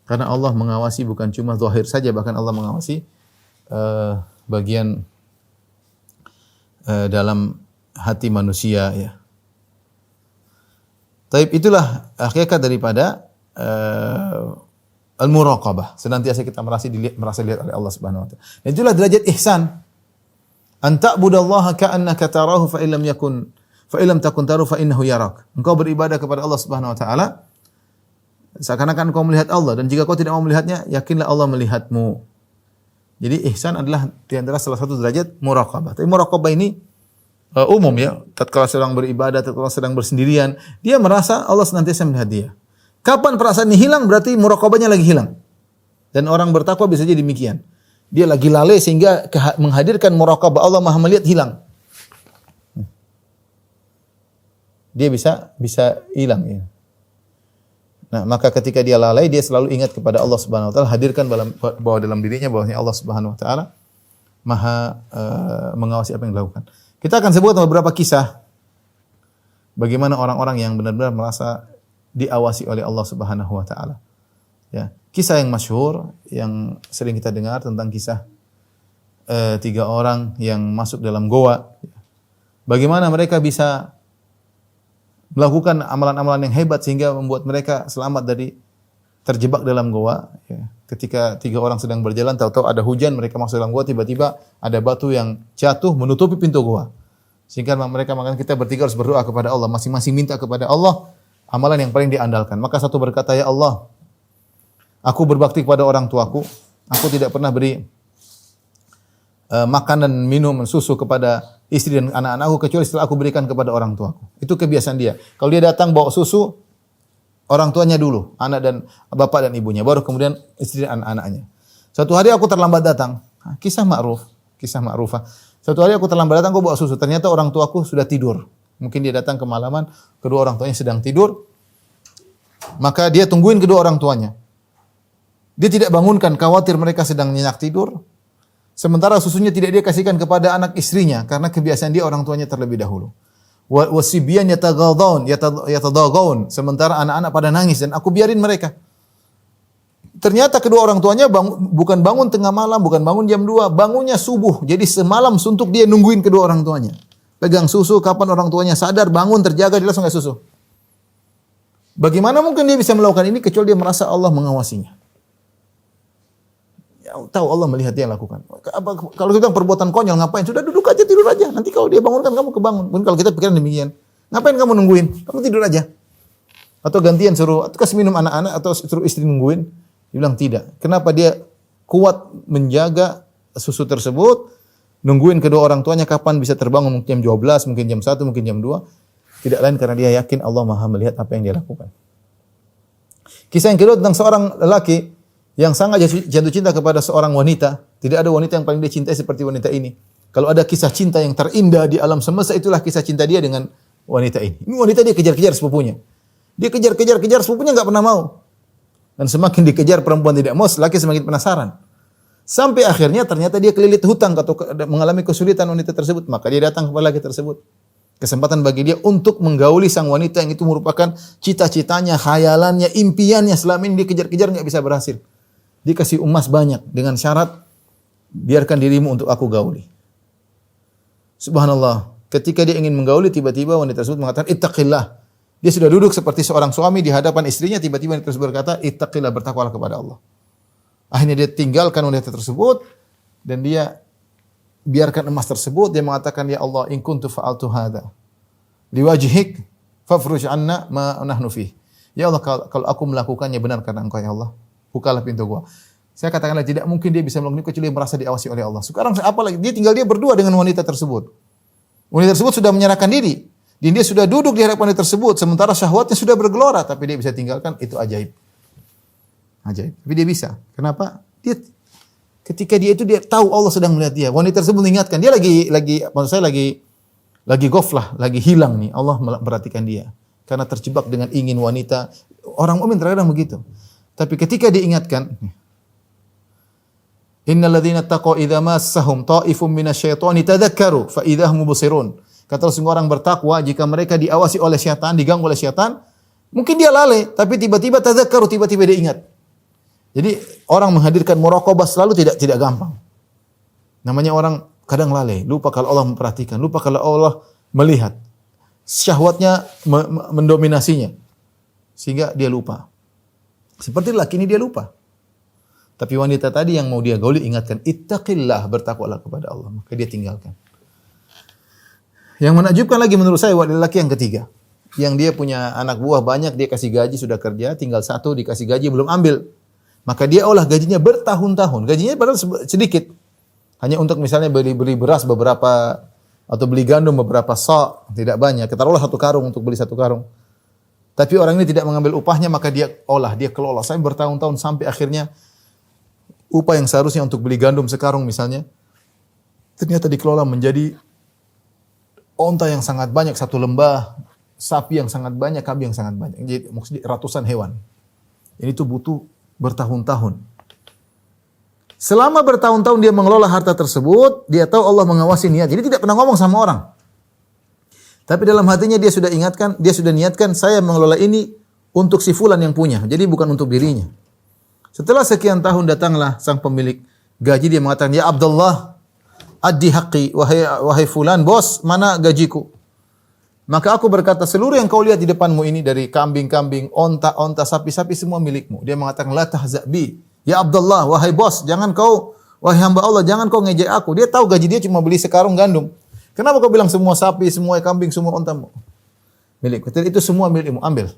Karena Allah mengawasi bukan cuma zahir saja, bahkan Allah mengawasi bagian dalam hati manusia, ya. Taib, itulah hakikat daripada al-muraqabah. Senantiasa kita merasa dilihat oleh Allah Subhanahu wa taala. Dan itulah derajat ihsan. An ta'budallaha ka'annaka tarahu fa illam takun tarahu fa innahu yarak. Engkau beribadah kepada Allah Subhanahu wa taala seakan-akan engkau melihat Allah, dan jika kau tidak mau melihatnya, yakinlah Allah melihatmu. Jadi ihsan adalah di antara salah satu derajat muraqabah. Tapi muraqabah ini umum, ya. Tatkala sedang beribadah, tatkala sedang bersendirian, dia merasa Allah senantiasa melihat dia. Kapan perasaan ini hilang, berarti muraqabahnya lagi hilang. Dan orang bertakwa bisa jadi demikian. Dia lagi lalai sehingga menghadirkan muraqabah Allah Maha melihat hilang. Dia bisa hilang, ya. Nah, maka ketika dia lalai, dia selalu ingat kepada Allah Subhanahu wa taala, hadirkan bahwa dalam dirinya bahwasanya Allah Subhanahu wa taala Maha mengawasi apa yang dilakukan. Kita akan sebutkan beberapa kisah bagaimana orang-orang yang benar-benar merasa diawasi oleh Allah Subhanahu wa taala. Ya, kisah yang masyhur yang sering kita dengar tentang kisah 3 orang yang masuk dalam goa. Bagaimana mereka bisa melakukan amalan-amalan yang hebat sehingga membuat mereka selamat dari terjebak dalam goa. Ya. Ketika 3 orang sedang berjalan, tahu-tahu ada hujan, mereka masuk dalam goa, tiba-tiba ada batu yang jatuh menutupi pintu goa. Sehingga mereka makan, kita bertiga harus berdoa kepada Allah, masing-masing minta kepada Allah amalan yang paling diandalkan. Maka satu berkata, ya Allah, aku berbakti kepada orang tuaku, aku tidak pernah beri makan dan minum, susu kepada istri dan anak-anakku kecuali setelah aku berikan kepada orang tuaku. Itu kebiasaan dia. Kalau dia datang bawa susu, orang tuanya dulu, anak dan bapak dan ibunya, baru kemudian istri dan anak-anaknya. Suatu hari aku terlambat datang. Kisah ma'rufah. Suatu hari aku terlambat datang, aku bawa susu. Ternyata orang tuaku sudah tidur. Mungkin dia datang kemalaman, kedua orang tuanya sedang tidur. Maka dia tungguin kedua orang tuanya. Dia tidak bangunkan, khawatir mereka sedang nyenyak tidur. Sementara susunya tidak dia kasihkan kepada anak istrinya karena kebiasaan dia orang tuanya terlebih dahulu. Wasibyan yatadagaun, sementara anak-anak pada nangis dan aku biarin mereka. Ternyata kedua orang tuanya bukan bangun tengah malam, bukan bangun jam 2, bangunnya subuh. Jadi semalam suntuk dia nungguin kedua orang tuanya. Pegang susu, kapan orang tuanya sadar, bangun, terjaga, dia langsung kasih susu. Bagaimana mungkin dia bisa melakukan ini kecuali dia merasa Allah mengawasinya. tahu Allah melihat dia lakukan. Kalau kita bilang perbuatan konyol ngapain? Sudah duduk aja, tidur aja. Nanti kalau dia bangunkan kamu kebangun. Mungkin kalau kita pikiran demikian. Ngapain kamu nungguin? Kamu tidur aja. Atau gantian suruh atau kasih minum anak-anak atau suruh istri nungguin. Dia bilang tidak. Kenapa dia kuat menjaga susu tersebut? Nungguin kedua orang tuanya kapan bisa terbangun, mungkin jam 12, mungkin jam 1, mungkin jam 2. Tidak lain karena dia yakin Allah Maha melihat apa yang dia lakukan. Kisah yang kedua tentang seorang lelaki yang sangat jatuh cinta kepada seorang wanita. Tidak ada wanita yang paling dia cintai seperti wanita ini. Kalau ada kisah cinta yang terindah di alam semesta, itulah kisah cinta dia dengan wanita ini. Ini wanita dia kejar-kejar sepupunya. Dia kejar-kejar sepupunya enggak pernah mau. Dan semakin dikejar perempuan tidak mau, laki semakin penasaran. Sampai akhirnya ternyata dia kelilit hutang atau mengalami kesulitan wanita tersebut. Maka dia datang kepada laki tersebut. Kesempatan bagi dia untuk menggauli sang wanita yang itu merupakan cita-citanya, khayalannya, impiannya. Selama ini dia kejar-kejar enggak bisa berhasil. Dia kasih emas banyak dengan syarat biarkan dirimu untuk aku gauli. Subhanallah, ketika dia ingin menggauli tiba-tiba wanita tersebut mengatakan ittaqillah. Dia sudah duduk seperti seorang suami di hadapan istrinya, tiba-tiba wanita tersebut berkata ittaqillah, bertakwalah kepada Allah. Akhirnya dia tinggalkan wanita tersebut dan dia biarkan emas tersebut. Dia mengatakan ya Allah, in kuntu fa'altu hadza liwajhik fafruj 'anna ma nahnu fih. Ya Allah, kalau aku melakukannya benar karena Engkau ya Allah, bukalah pintu gua. Saya katakanlah tidak mungkin dia bisa melakukan kecuali merasa diawasi oleh Allah. Sekarang apa lagi? Dia berdua dengan wanita tersebut. Wanita tersebut sudah menyerahkan diri. Dan dia sudah duduk di hadapan wanita tersebut. Sementara syahwatnya sudah bergelora. Tapi dia bisa tinggalkan. Itu ajaib. Ajaib. Tapi dia bisa. Kenapa? Ketika dia tahu Allah sedang melihat dia. Wanita tersebut mengingatkan. Dia lagi ghaflah. Lagi hilang nih. Allah memperhatikan dia. Karena terjebak dengan ingin wanita. Orang mukmin terkadang begitu. Tapi ketika diingatkan, innal ladzina taqaw idza massahum ta'ifum minasyaitani tadzakkaru fa idza hum mubsirun. Kata Rasulullah, orang bertakwa jika mereka diawasi oleh syaitan, diganggu oleh syaitan, mungkin dia lalai, tapi tiba-tiba tadzakkaru, tiba-tiba dia ingat. Jadi orang menghadirkan muraqabah selalu tidak gampang. Namanya orang kadang lalai, lupa kalau Allah memperhatikan, lupa kalau Allah melihat. Syahwatnya mendominasinya sehingga dia lupa. Seperti laki ini dia lupa. Tapi wanita tadi yang mau dia gauli ingatkan, ittaqillah, bertakwalah kepada Allah. Maka dia tinggalkan. Yang menakjubkan lagi menurut saya laki yang ketiga. Yang dia punya anak buah banyak, dia kasih gaji, sudah kerja, tinggal satu dikasih gaji belum ambil. Maka dia olah gajinya bertahun-tahun. Gajinya padahal sedikit. Hanya untuk misalnya beli beras beberapa atau beli gandum beberapa sa', tidak banyak. Taruhlah 1 karung untuk beli 1 karung. Tapi orang ini tidak mengambil upahnya, maka dia olah, dia kelola. Saya bertahun-tahun sampai akhirnya upah yang seharusnya untuk beli gandum sekarung misalnya, ternyata dikelola menjadi onta yang sangat banyak, 1 lembah, sapi yang sangat banyak, kambing yang sangat banyak. Jadi maksudnya ratusan hewan. Ini tuh butuh bertahun-tahun. Selama bertahun-tahun dia mengelola harta tersebut, dia tahu Allah mengawasi niat. Jadi tidak pernah ngomong sama orang. Tapi dalam hatinya dia sudah ingatkan, dia sudah niatkan saya mengelola ini untuk si fulan yang punya. Jadi bukan untuk dirinya. Setelah sekian tahun datanglah sang pemilik gaji, dia mengatakan, "Ya Abdullah, addi haqqi, wahai fulan, bos, mana gajiku?" Maka aku berkata, seluruh yang kau lihat di depanmu ini dari kambing-kambing, onta-onta, sapi-sapi semua milikmu. Dia mengatakan, "La tahza' bi. Ya Abdullah, wahai bos, jangan kau, wahai hamba Allah, jangan kau ngejek aku." Dia tahu gaji dia cuma beli sekarung gandum. Kenapa kau bilang semua sapi, semua kambing, semua ontamu milikku? Itu semua milikmu, ambil.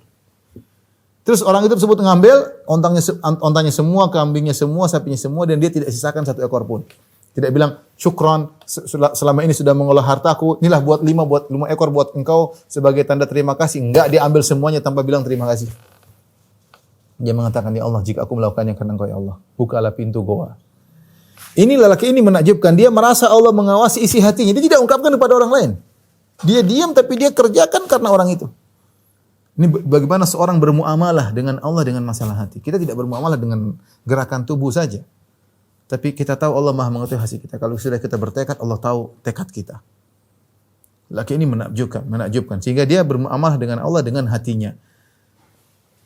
Terus orang itu tersebut mengambil ontanya semua, kambingnya semua, sapinya semua, dan dia tidak sisakan 1 ekor pun. Tidak bilang, syukron, selama ini sudah mengolah hartaku, inilah buat 5 ekor buat engkau sebagai tanda terima kasih. Enggak, dia ambil semuanya tanpa bilang terima kasih. Dia mengatakan, ya Allah, jika aku melakukannya karena Engkau ya Allah, bukalah pintu goa. Ini lelaki ini menakjubkan, dia merasa Allah mengawasi isi hatinya. Dia tidak ungkapkan kepada orang lain. Dia diam tapi dia kerjakan karena orang itu. Ini bagaimana seorang bermuamalah dengan Allah dengan masalah hati. Kita tidak bermuamalah dengan gerakan tubuh saja. Tapi kita tahu Allah Maha mengetahui hati kita. Kalau sudah kita bertekad, Allah tahu tekad kita. Lelaki ini menakjubkan. Sehingga dia bermuamalah dengan Allah dengan hatinya.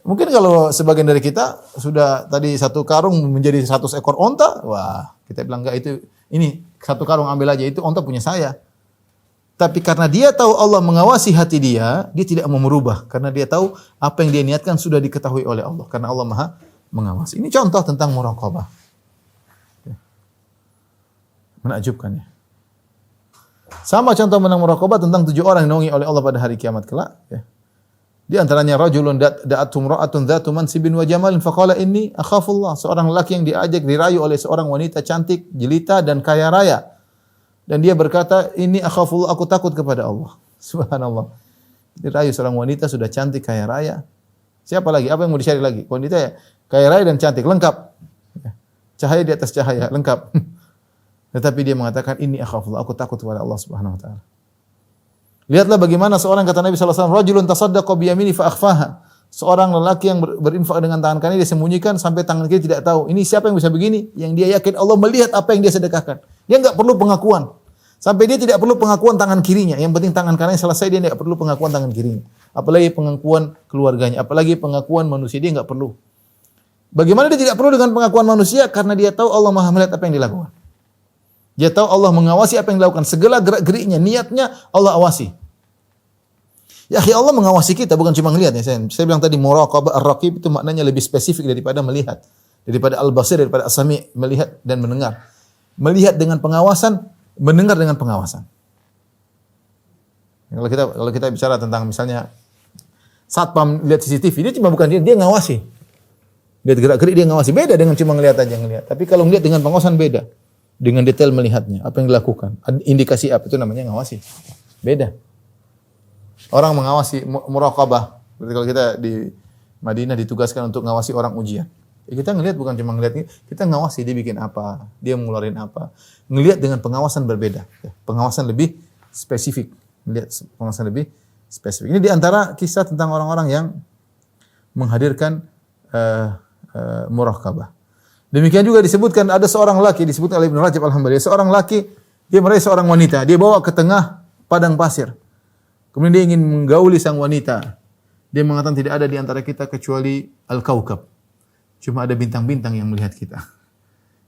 Mungkin kalau sebagian dari kita sudah tadi 1 karung menjadi 100 ekor onta, wah, kita bilang enggak, itu ini 1 karung ambil aja, itu onta punya saya. Tapi karena dia tahu Allah mengawasi hati dia tidak mau merubah karena dia tahu apa yang dia niatkan sudah diketahui oleh Allah karena Allah Maha mengawasi. Ini contoh tentang muraqabah. Menakjubkan ya. Sama contoh menang muraqabah tentang 7 orang yang dinaungi oleh Allah pada hari kiamat kelak ya. Di antaranya rajulun da'atum ra'atun dzatu mansibin wa jamalin faqala inni akhafullah, seorang lelaki yang diajak dirayu oleh seorang wanita cantik, jelita dan kaya raya. Dan dia berkata, "Ini akhafullah, aku takut kepada Allah." Subhanallah. Dirayu seorang wanita sudah cantik, kaya raya. Siapa lagi? Apa yang mau dicari lagi? Wanita ya, kaya raya dan cantik, lengkap. Cahaya di atas cahaya, lengkap. Tetapi dia mengatakan, "Ini akhafullah, aku takut kepada Allah Subhanahu wa taala." Lihatlah bagaimana seorang, kata Nabi sallallahu alaihi wasallam, rajulun tasaddaqa bi yamini fa akhfaha. Seorang lelaki yang berinfak dengan tangan kanan, dia sembunyikan sampai tangan kiri tidak tahu. Ini siapa yang bisa begini? Yang dia yakin Allah melihat apa yang dia sedekahkan. Dia enggak perlu pengakuan. Sampai dia tidak perlu pengakuan tangan kirinya. Yang penting tangan kanannya selesai, dia enggak perlu pengakuan tangan kirinya. Apalagi pengakuan keluarganya, apalagi pengakuan manusia, dia enggak perlu. Bagaimana dia tidak perlu dengan pengakuan manusia? Karena dia tahu Allah Maha melihat apa yang dilakukan. Dia tahu Allah mengawasi apa yang dilakukan. Segala gerak-geriknya, niatnya Allah awasi. Ya, Allah mengawasi kita, bukan cuma melihat ya. Saya bilang tadi muraqabah ar-raqib itu maknanya lebih spesifik daripada melihat. Daripada al-basir, daripada as-sami, melihat dan mendengar. Melihat dengan pengawasan, mendengar dengan pengawasan. Kalau kita bicara tentang misalnya satpam lihat CCTV, dia cuma bukan dia ngawasi. Lihat gerak-gerik dia ngawasi, beda dengan cuma ngelihat aja ngelihat. Tapi kalau ngelihat dengan pengawasan beda. Dengan detail melihatnya, apa yang dilakukan, indikasi apa, itu namanya ngawasi. Beda. Orang mengawasi muraqabah. Berarti kalau kita di Madinah ditugaskan untuk ngawasi orang ujian. Ya, kita ngelihat bukan cuma ngelihat, kita ngawasi dia bikin apa, dia ngeluarin apa. Ngelihat dengan pengawasan berbeda. Ya, pengawasan lebih spesifik. Melihat pengawasan lebih spesifik. Ini di antara kisah tentang orang-orang yang menghadirkan muraqabah. Demikian juga disebutkan ada seorang laki, disebutkan oleh Ibnu Rajab alhamdulillah, seorang laki dia meraih seorang wanita, dia bawa ke tengah padang pasir. Kemudian dia ingin menggauli sang wanita. Dia mengatakan tidak ada di antara kita kecuali al-kaukab. Cuma ada bintang-bintang yang melihat kita.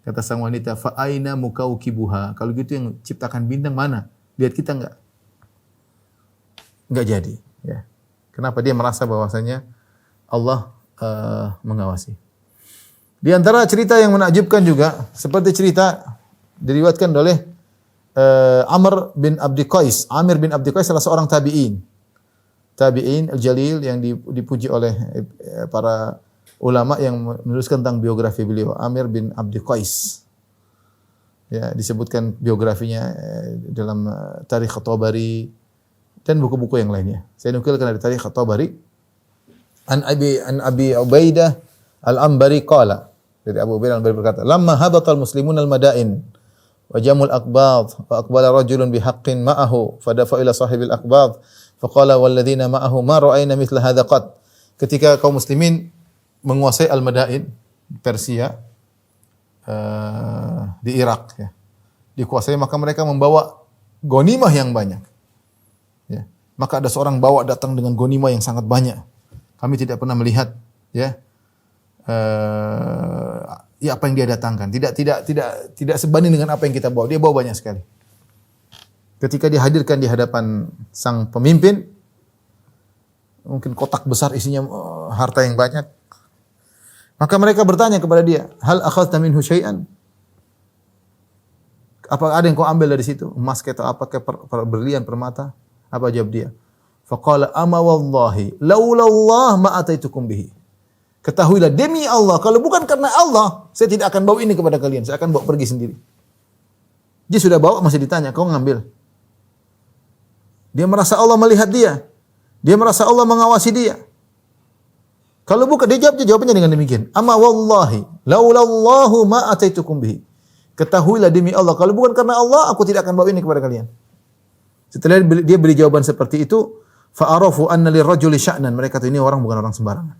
Kata sang wanita, fa aina mukaukibuha? Kalau gitu yang ciptakan bintang mana? Lihat kita enggak? Enggak jadi, ya. Kenapa? Dia merasa bahwasanya Allah mengawasi. Di antara cerita yang menakjubkan juga seperti cerita diriwayatkan oleh Amir bin Abdi Qais. Amir bin Abdi Qais salah seorang tabi'in. Tabi'in al-jalil yang dipuji oleh para ulama yang menuliskan tentang biografi beliau. Amir bin Abdi Qais. Ya, disebutkan biografinya dalam Tarikh At-Tabari dan buku-buku yang lainnya. Saya nukilkan dari Tarikh At-Tabari. An Abi Ubaidah Al-Ambari qala. Dari Abu Ubaidah Al-Ambari berkata, "Lamma habatal muslimun al-madain wa jamul aqbad wa aqbala rajulun bihaqqin ma'ahu fadafa ila sahibil aqbad faqala walladzina ma'ahu ma ra'ayna mithla hadza qad." Ketika kaum muslimin menguasai al-Madain, Persia, di Irak ya. Dikuasai, maka mereka membawa ghanimah yang banyak. Ya. Maka ada seorang bawa datang dengan ghanimah yang sangat banyak. Kami tidak pernah melihat ya. Ya apa yang dia datangkan tidak sebanding dengan apa yang kita bawa. Dia bawa banyak sekali. Ketika dihadirkan di hadapan sang pemimpin, mungkin kotak besar isinya harta yang banyak. Maka mereka bertanya kepada dia, "Hal akhadta minhu syai'an?" Apa ada yang kau ambil dari situ? Emas atau apa, berlian, permata? Apa jawab dia? Faqala ama wallahi laula Allah ma ataitukum bihi. Ketahuilah demi Allah, kalau bukan karena Allah, saya tidak akan bawa ini kepada kalian. Saya akan bawa pergi sendiri. Dia sudah bawa, masih ditanya, kau ngambil. Dia merasa Allah melihat dia. Dia merasa Allah mengawasi dia. Kalau bukan, dia jawabannya dengan demikian. Amma wallahi, laulallahu ma ataitukum bihi. Ketahuilah demi Allah, kalau bukan karena Allah, aku tidak akan bawa ini kepada kalian. Setelah dia beri jawaban seperti itu, fa'arafu anna lirrajuli sya'nan. Mereka kata ini orang bukan orang sembarangan.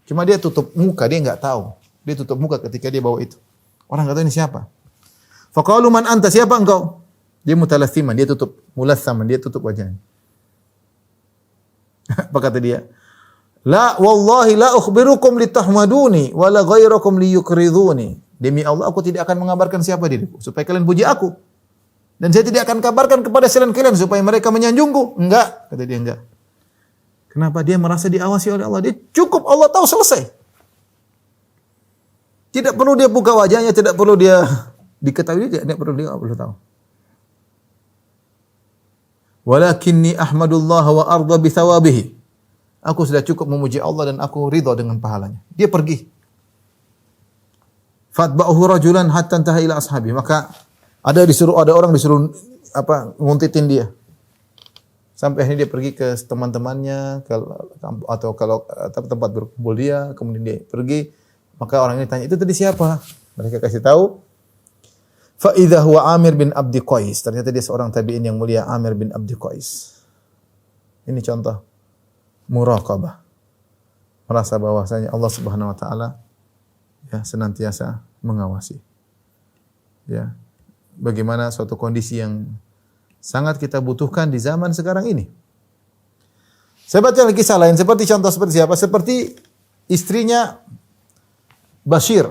Cuma dia tutup muka, dia enggak tahu. Dia tutup muka ketika dia bawa itu. Orang enggak tahu ini siapa. Faqalu man anta, siapa engkau? Dia mutalathiman, dia tutup mulathaman, dia tutup wajahnya. Apa kata dia? La wallahi la ukhbirukum litahmaduni wala ghairakum liyukriduni. Demi Allah aku tidak akan mengabarkan siapa diriku supaya kalian puji aku. Dan saya tidak akan kabarkan kepada selain kalian supaya mereka menyanjungku. Enggak, kata dia enggak. Kenapa? Dia merasa diawasi oleh Allah. Dia cukup Allah tahu, selesai. Tidak perlu dia buka wajahnya, tidak perlu dia Diketahui dia perlu tahu. Walakinni ahmadullah wa arda bi thawabihi. Aku sudah cukup memuji Allah dan aku ridha dengan pahalanya. Dia pergi. Fatba'uhu rajulan hatta intaha ila ashabi. Maka ada orang disuruh nguntitin dia. Sampai akhirnya dia pergi ke teman-temannya atau kalau tempat berkumpul dia, kemudian dia pergi, maka orang ini tanya, "Itu tadi siapa?" Mereka kasih tahu, fa idza huwa Amir bin Abdi Qais. Ternyata dia seorang tabi'in yang mulia, Amir bin Abdi Qais. Ini contoh muraqabah. Merasa bahwasanya Allah Subhanahu wa taala ya senantiasa mengawasi. Ya. Bagaimana suatu kondisi yang sangat kita butuhkan di zaman sekarang ini. Saya baca lagi kisah lain seperti contoh seperti siapa? Seperti istrinya Bashir.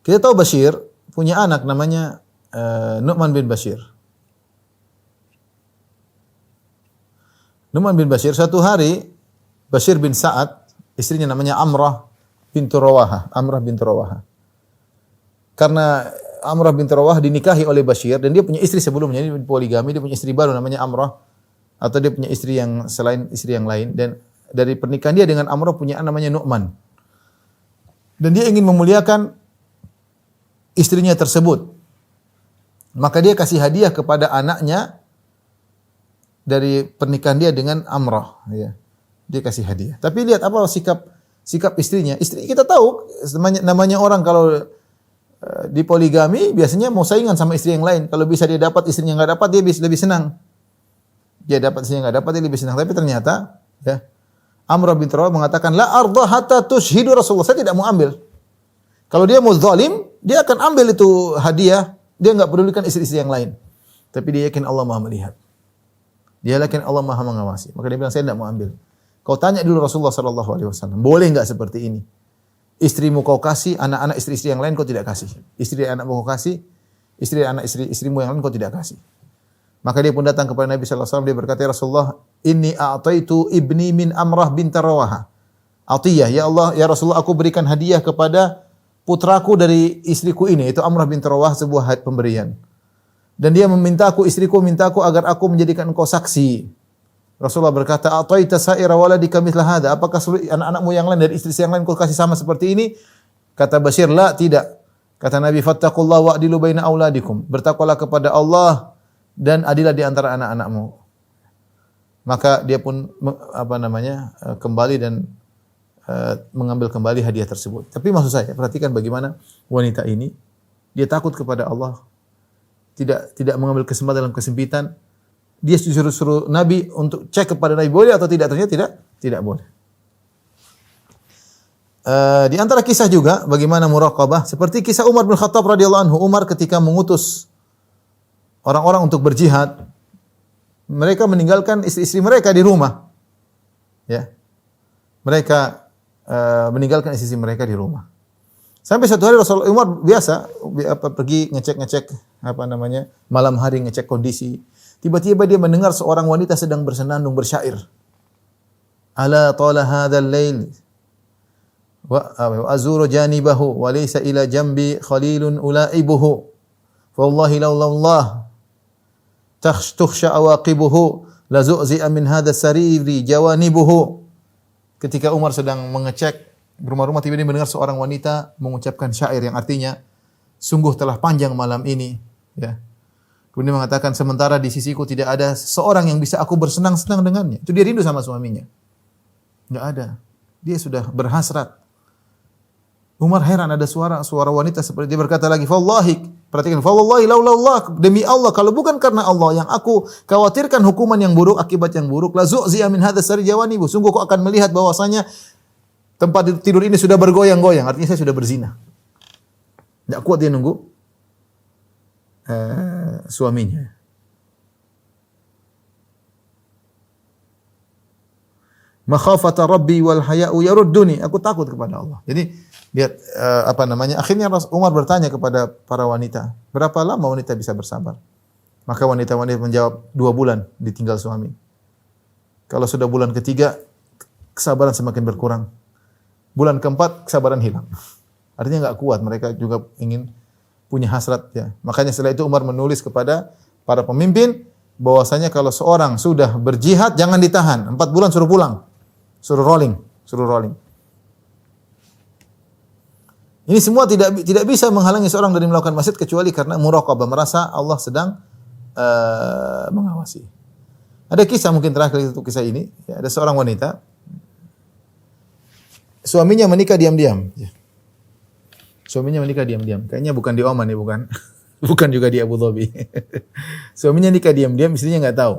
Kita tahu Bashir punya anak namanya Nu'man bin Bashir. Nu'man bin Bashir suatu hari Bashir bin Sa'ad, istrinya namanya Amrah bintu Rawaha. Karena Amrah bintu Rawaha dinikahi oleh Bashir dan dia punya istri sebelumnya, ini poligami, dia punya istri baru namanya Amrah, atau dia punya istri yang selain istri yang lain, dan dari pernikahan dia dengan Amrah punya anak namanya Nu'man. Dan dia ingin memuliakan istrinya tersebut. Maka dia kasih hadiah kepada anaknya dari pernikahan dia dengan Amrah, ya. Dia kasih hadiah. Tapi lihat apa sikap istrinya. Istri kita tahu namanya orang kalau di poligami biasanya mau saingan sama istri yang lain. Kalau bisa dia dapat, istrinya enggak dapat, dia lebih senang. Dia dapat, istrinya enggak dapat, dia lebih senang. Tapi ternyata ya Amrah bin Rawah mengatakan, "La arda hatta tushhidu Rasulullah." Saya tidak mau ambil. Kalau dia mau zalim, dia akan ambil itu hadiah. Dia enggak pedulikan istri-istri yang lain. Tapi dia yakin Allah Maha melihat. Dia yakin Allah Maha mengawasi. Maka dia bilang, "Saya tidak mau ambil." Kau tanya dulu Rasulullah sallallahu alaihi wasallam, boleh enggak seperti ini? Istrimu kau kasih, anak-anak istri-istri yang lain kau tidak kasih. Istri anakmu kau kasih, istri anak istrimu yang lain kau tidak kasih. Maka dia pun datang kepada Nabi sallallahu alaihi wasallam, dia berkata, "Ya Rasulullah, inni a'taitu ibni min Amrah bint Rawaha. Atiyah, ya Allah, ya Rasulullah, aku berikan hadiah kepada putraku dari istriku ini, yaitu Amrah bint Rawah, sebuah pemberian. Dan dia istriku mintaku agar aku menjadikan engkau saksi." Rasulullah berkata, "Ataita sa'ira waladika mithla hadha?" Apakah anak-anakmu yang lain dari istri yang lain kau kasih sama seperti ini? Kata Bashir, "La, tidak." Kata Nabi, "Fattaqullaha wa'dilu baina auladikum." Bertakwalah kepada Allah dan adilah di antara anak-anakmu. Maka dia pun kembali dan mengambil kembali hadiah tersebut. Tapi maksud saya, perhatikan bagaimana wanita ini, dia takut kepada Allah, tidak mengambil kesempatan dalam kesempitan. Dia suruh Nabi untuk cek kepada Nabi boleh atau tidak, ternyata tidak boleh. Di antara kisah juga bagaimana muraqabah, seperti kisah Umar bin Khattab radhiyallahu anhu. Umar ketika mengutus orang-orang untuk berjihad, mereka meninggalkan istri-istri mereka di rumah. Ya. Mereka meninggalkan istri mereka di rumah. Sampai satu hari Rasulullah Umar biasa pergi ngecek malam hari ngecek kondisi. Tiba-tiba dia mendengar seorang wanita sedang bersenandung bersyair. Ala tala hadzal lail wa azuru janibahu wa laysa ila jambi khalilun ulaibuhu. Wallahi laula Allah tukhsha awaqibuhu la zu'zi'a min hadha sariri jawanibuhu. Ketika Umar sedang mengecek rumah-rumah, tiba-tiba mendengar seorang wanita mengucapkan syair yang artinya sungguh telah panjang malam ini, ya. Kemudian mengatakan, sementara di sisiku tidak ada seorang yang bisa aku bersenang-senang dengannya. Itu dia rindu sama suaminya. Enggak ada. Dia sudah berhasrat. Umar heran ada suara wanita seperti dia berkata lagi, "Wallahi," perhatikan, "Wallahi laula Allah," demi Allah, kalau bukan karena Allah yang aku khawatirkan hukuman yang buruk, akibat yang buruk, la zu'zi'a min hadza sari jawanibu. Sungguh kau akan melihat bahwasanya tempat tidur ini sudah bergoyang-goyang, artinya saya sudah berzina. Enggak kuat dia nunggu suaminya. Makhafata Rabbi wal haya'u yarudduni. Aku takut kepada Allah. Jadi lihat akhirnya Umar bertanya kepada para wanita, berapa lama wanita bisa bersabar? Maka wanita-wanita menjawab, 2 bulan ditinggal suami. Kalau sudah bulan ketiga, kesabaran semakin berkurang. Bulan keempat, kesabaran hilang. Artinya enggak kuat, mereka juga ingin punya hasrat ya. Makanya setelah itu Umar menulis kepada para pemimpin bahwasanya kalau seorang sudah berjihad jangan ditahan, 4 bulan suruh pulang. Suruh rolling. Ini semua tidak bisa menghalangi seorang dari melakukan maksiat kecuali karena muraqabah, merasa Allah sedang mengawasi. Ada kisah mungkin terakhir itu kisah ini, ya, ada seorang wanita suaminya menikah diam-diam. Ya. Suaminya menikah diam-diam. Kayaknya bukan di Oman ya, bukan. Bukan juga di Abu Dhabi. Suaminya nikah diam-diam, istrinya enggak tahu.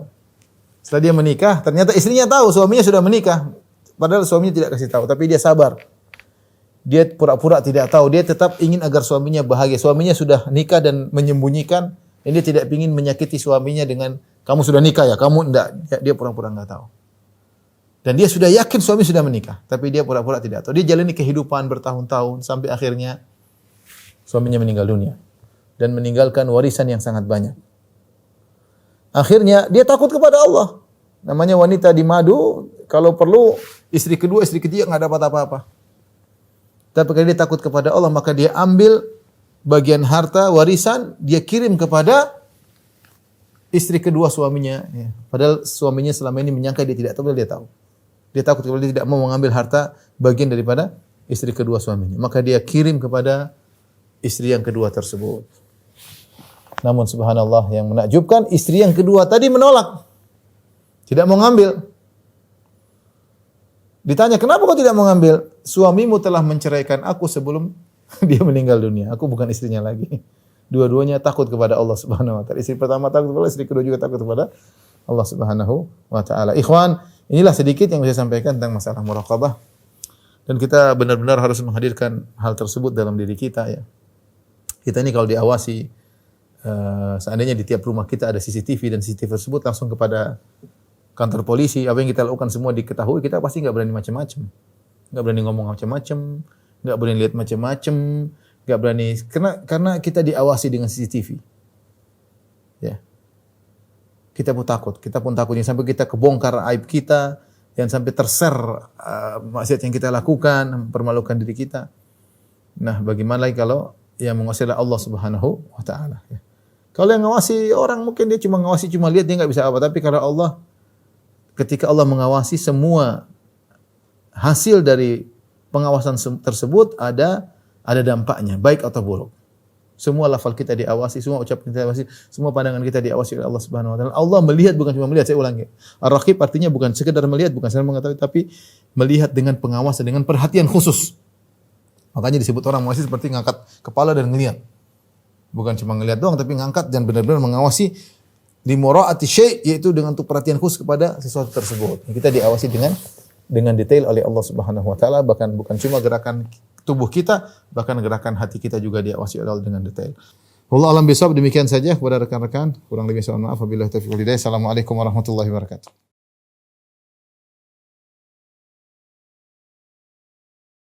Setelah dia menikah, ternyata istrinya tahu suaminya sudah menikah. Padahal suaminya tidak kasih tahu, tapi dia sabar. Dia pura-pura tidak tahu, dia tetap ingin agar suaminya bahagia. Suaminya sudah nikah dan menyembunyikan, dan dia tidak ingin menyakiti suaminya dengan kamu sudah nikah ya, kamu enggak. Dia pura-pura enggak tahu. Dan dia sudah yakin suami sudah menikah, tapi dia pura-pura tidak tahu. Dia jalani kehidupan bertahun-tahun sampai akhirnya suaminya meninggal dunia dan meninggalkan warisan yang sangat banyak. Akhirnya dia takut kepada Allah. Namanya wanita di madu, kalau perlu istri kedua, istri ketiga enggak dapat apa-apa. Tapi kalau dia takut kepada Allah, maka dia ambil bagian harta warisan, dia kirim kepada istri kedua suaminya. Ya. Padahal suaminya selama ini menyangka dia tidak tahu, dia tahu. Dia takut kepada dia tidak mau mengambil harta bagian daripada istri kedua suaminya. Maka dia kirim kepada istri yang kedua tersebut. Namun subhanallah yang menakjubkan, istri yang kedua tadi menolak. Tidak mau ngambil. Ditanya, kenapa kau tidak mau ngambil? Suamimu telah menceraikan aku sebelum dia meninggal dunia. Aku bukan istrinya lagi. Dua-duanya takut kepada Allah Subhanahu wa taala. Istri pertama takut kepada Allah, istri kedua juga takut kepada Allah Subhanahu wa taala. Ikhwan, inilah sedikit yang saya sampaikan tentang masalah muraqabah. Dan kita benar-benar harus menghadirkan hal tersebut dalam diri kita ya. Kita ini kalau diawasi, seandainya di tiap rumah kita ada CCTV dan CCTV tersebut langsung kepada kantor polisi, apa yang kita lakukan semua diketahui, kita pasti enggak berani macam-macam. Enggak berani ngomong macam-macam, enggak berani lihat macam-macam, enggak berani karena kita diawasi dengan CCTV. Ya. Kita pun takut jangan sampai kita kebongkar aib kita, jangan sampai terser maksiat yang kita lakukan, mempermalukan diri kita. Nah, bagaimana lagi kalau yang mengawasi Allah Subhanahu wa taala ya. Kalau yang mengawasi orang mungkin dia cuma lihat, dia enggak bisa apa, tapi kalau Allah, ketika Allah mengawasi, semua hasil dari pengawasan tersebut ada dampaknya, baik atau buruk. Semua lafal kita diawasi, semua ucapan kita diawasi, semua pandangan kita diawasi oleh Allah Subhanahu wa taala. Allah melihat, bukan cuma melihat, saya ulangi. Ar-Raqib artinya bukan sekedar melihat, bukan sekedar mengetahui, tapi melihat dengan pengawasan, dengan perhatian khusus. Makanya disebut orang mengawasi seperti ngangkat kepala dan ngelihat. Bukan cuma ngelihat doang, tapi ngangkat dan benar-benar mengawasi di mura'ati syai', yaitu dengan untuk perhatian khusus kepada sesuatu tersebut. Kita diawasi dengan detail oleh Allah Subhanahu wa taala, bahkan bukan cuma gerakan tubuh kita, bahkan gerakan hati kita juga diawasi oleh Allah dengan detail. Wallahu a'lam bishawab, demikian saja kepada rekan-rekan, kurang lebih mohon maaf, wabillahi taufiq wal hidayah. Assalamualaikum warahmatullahi wabarakatuh.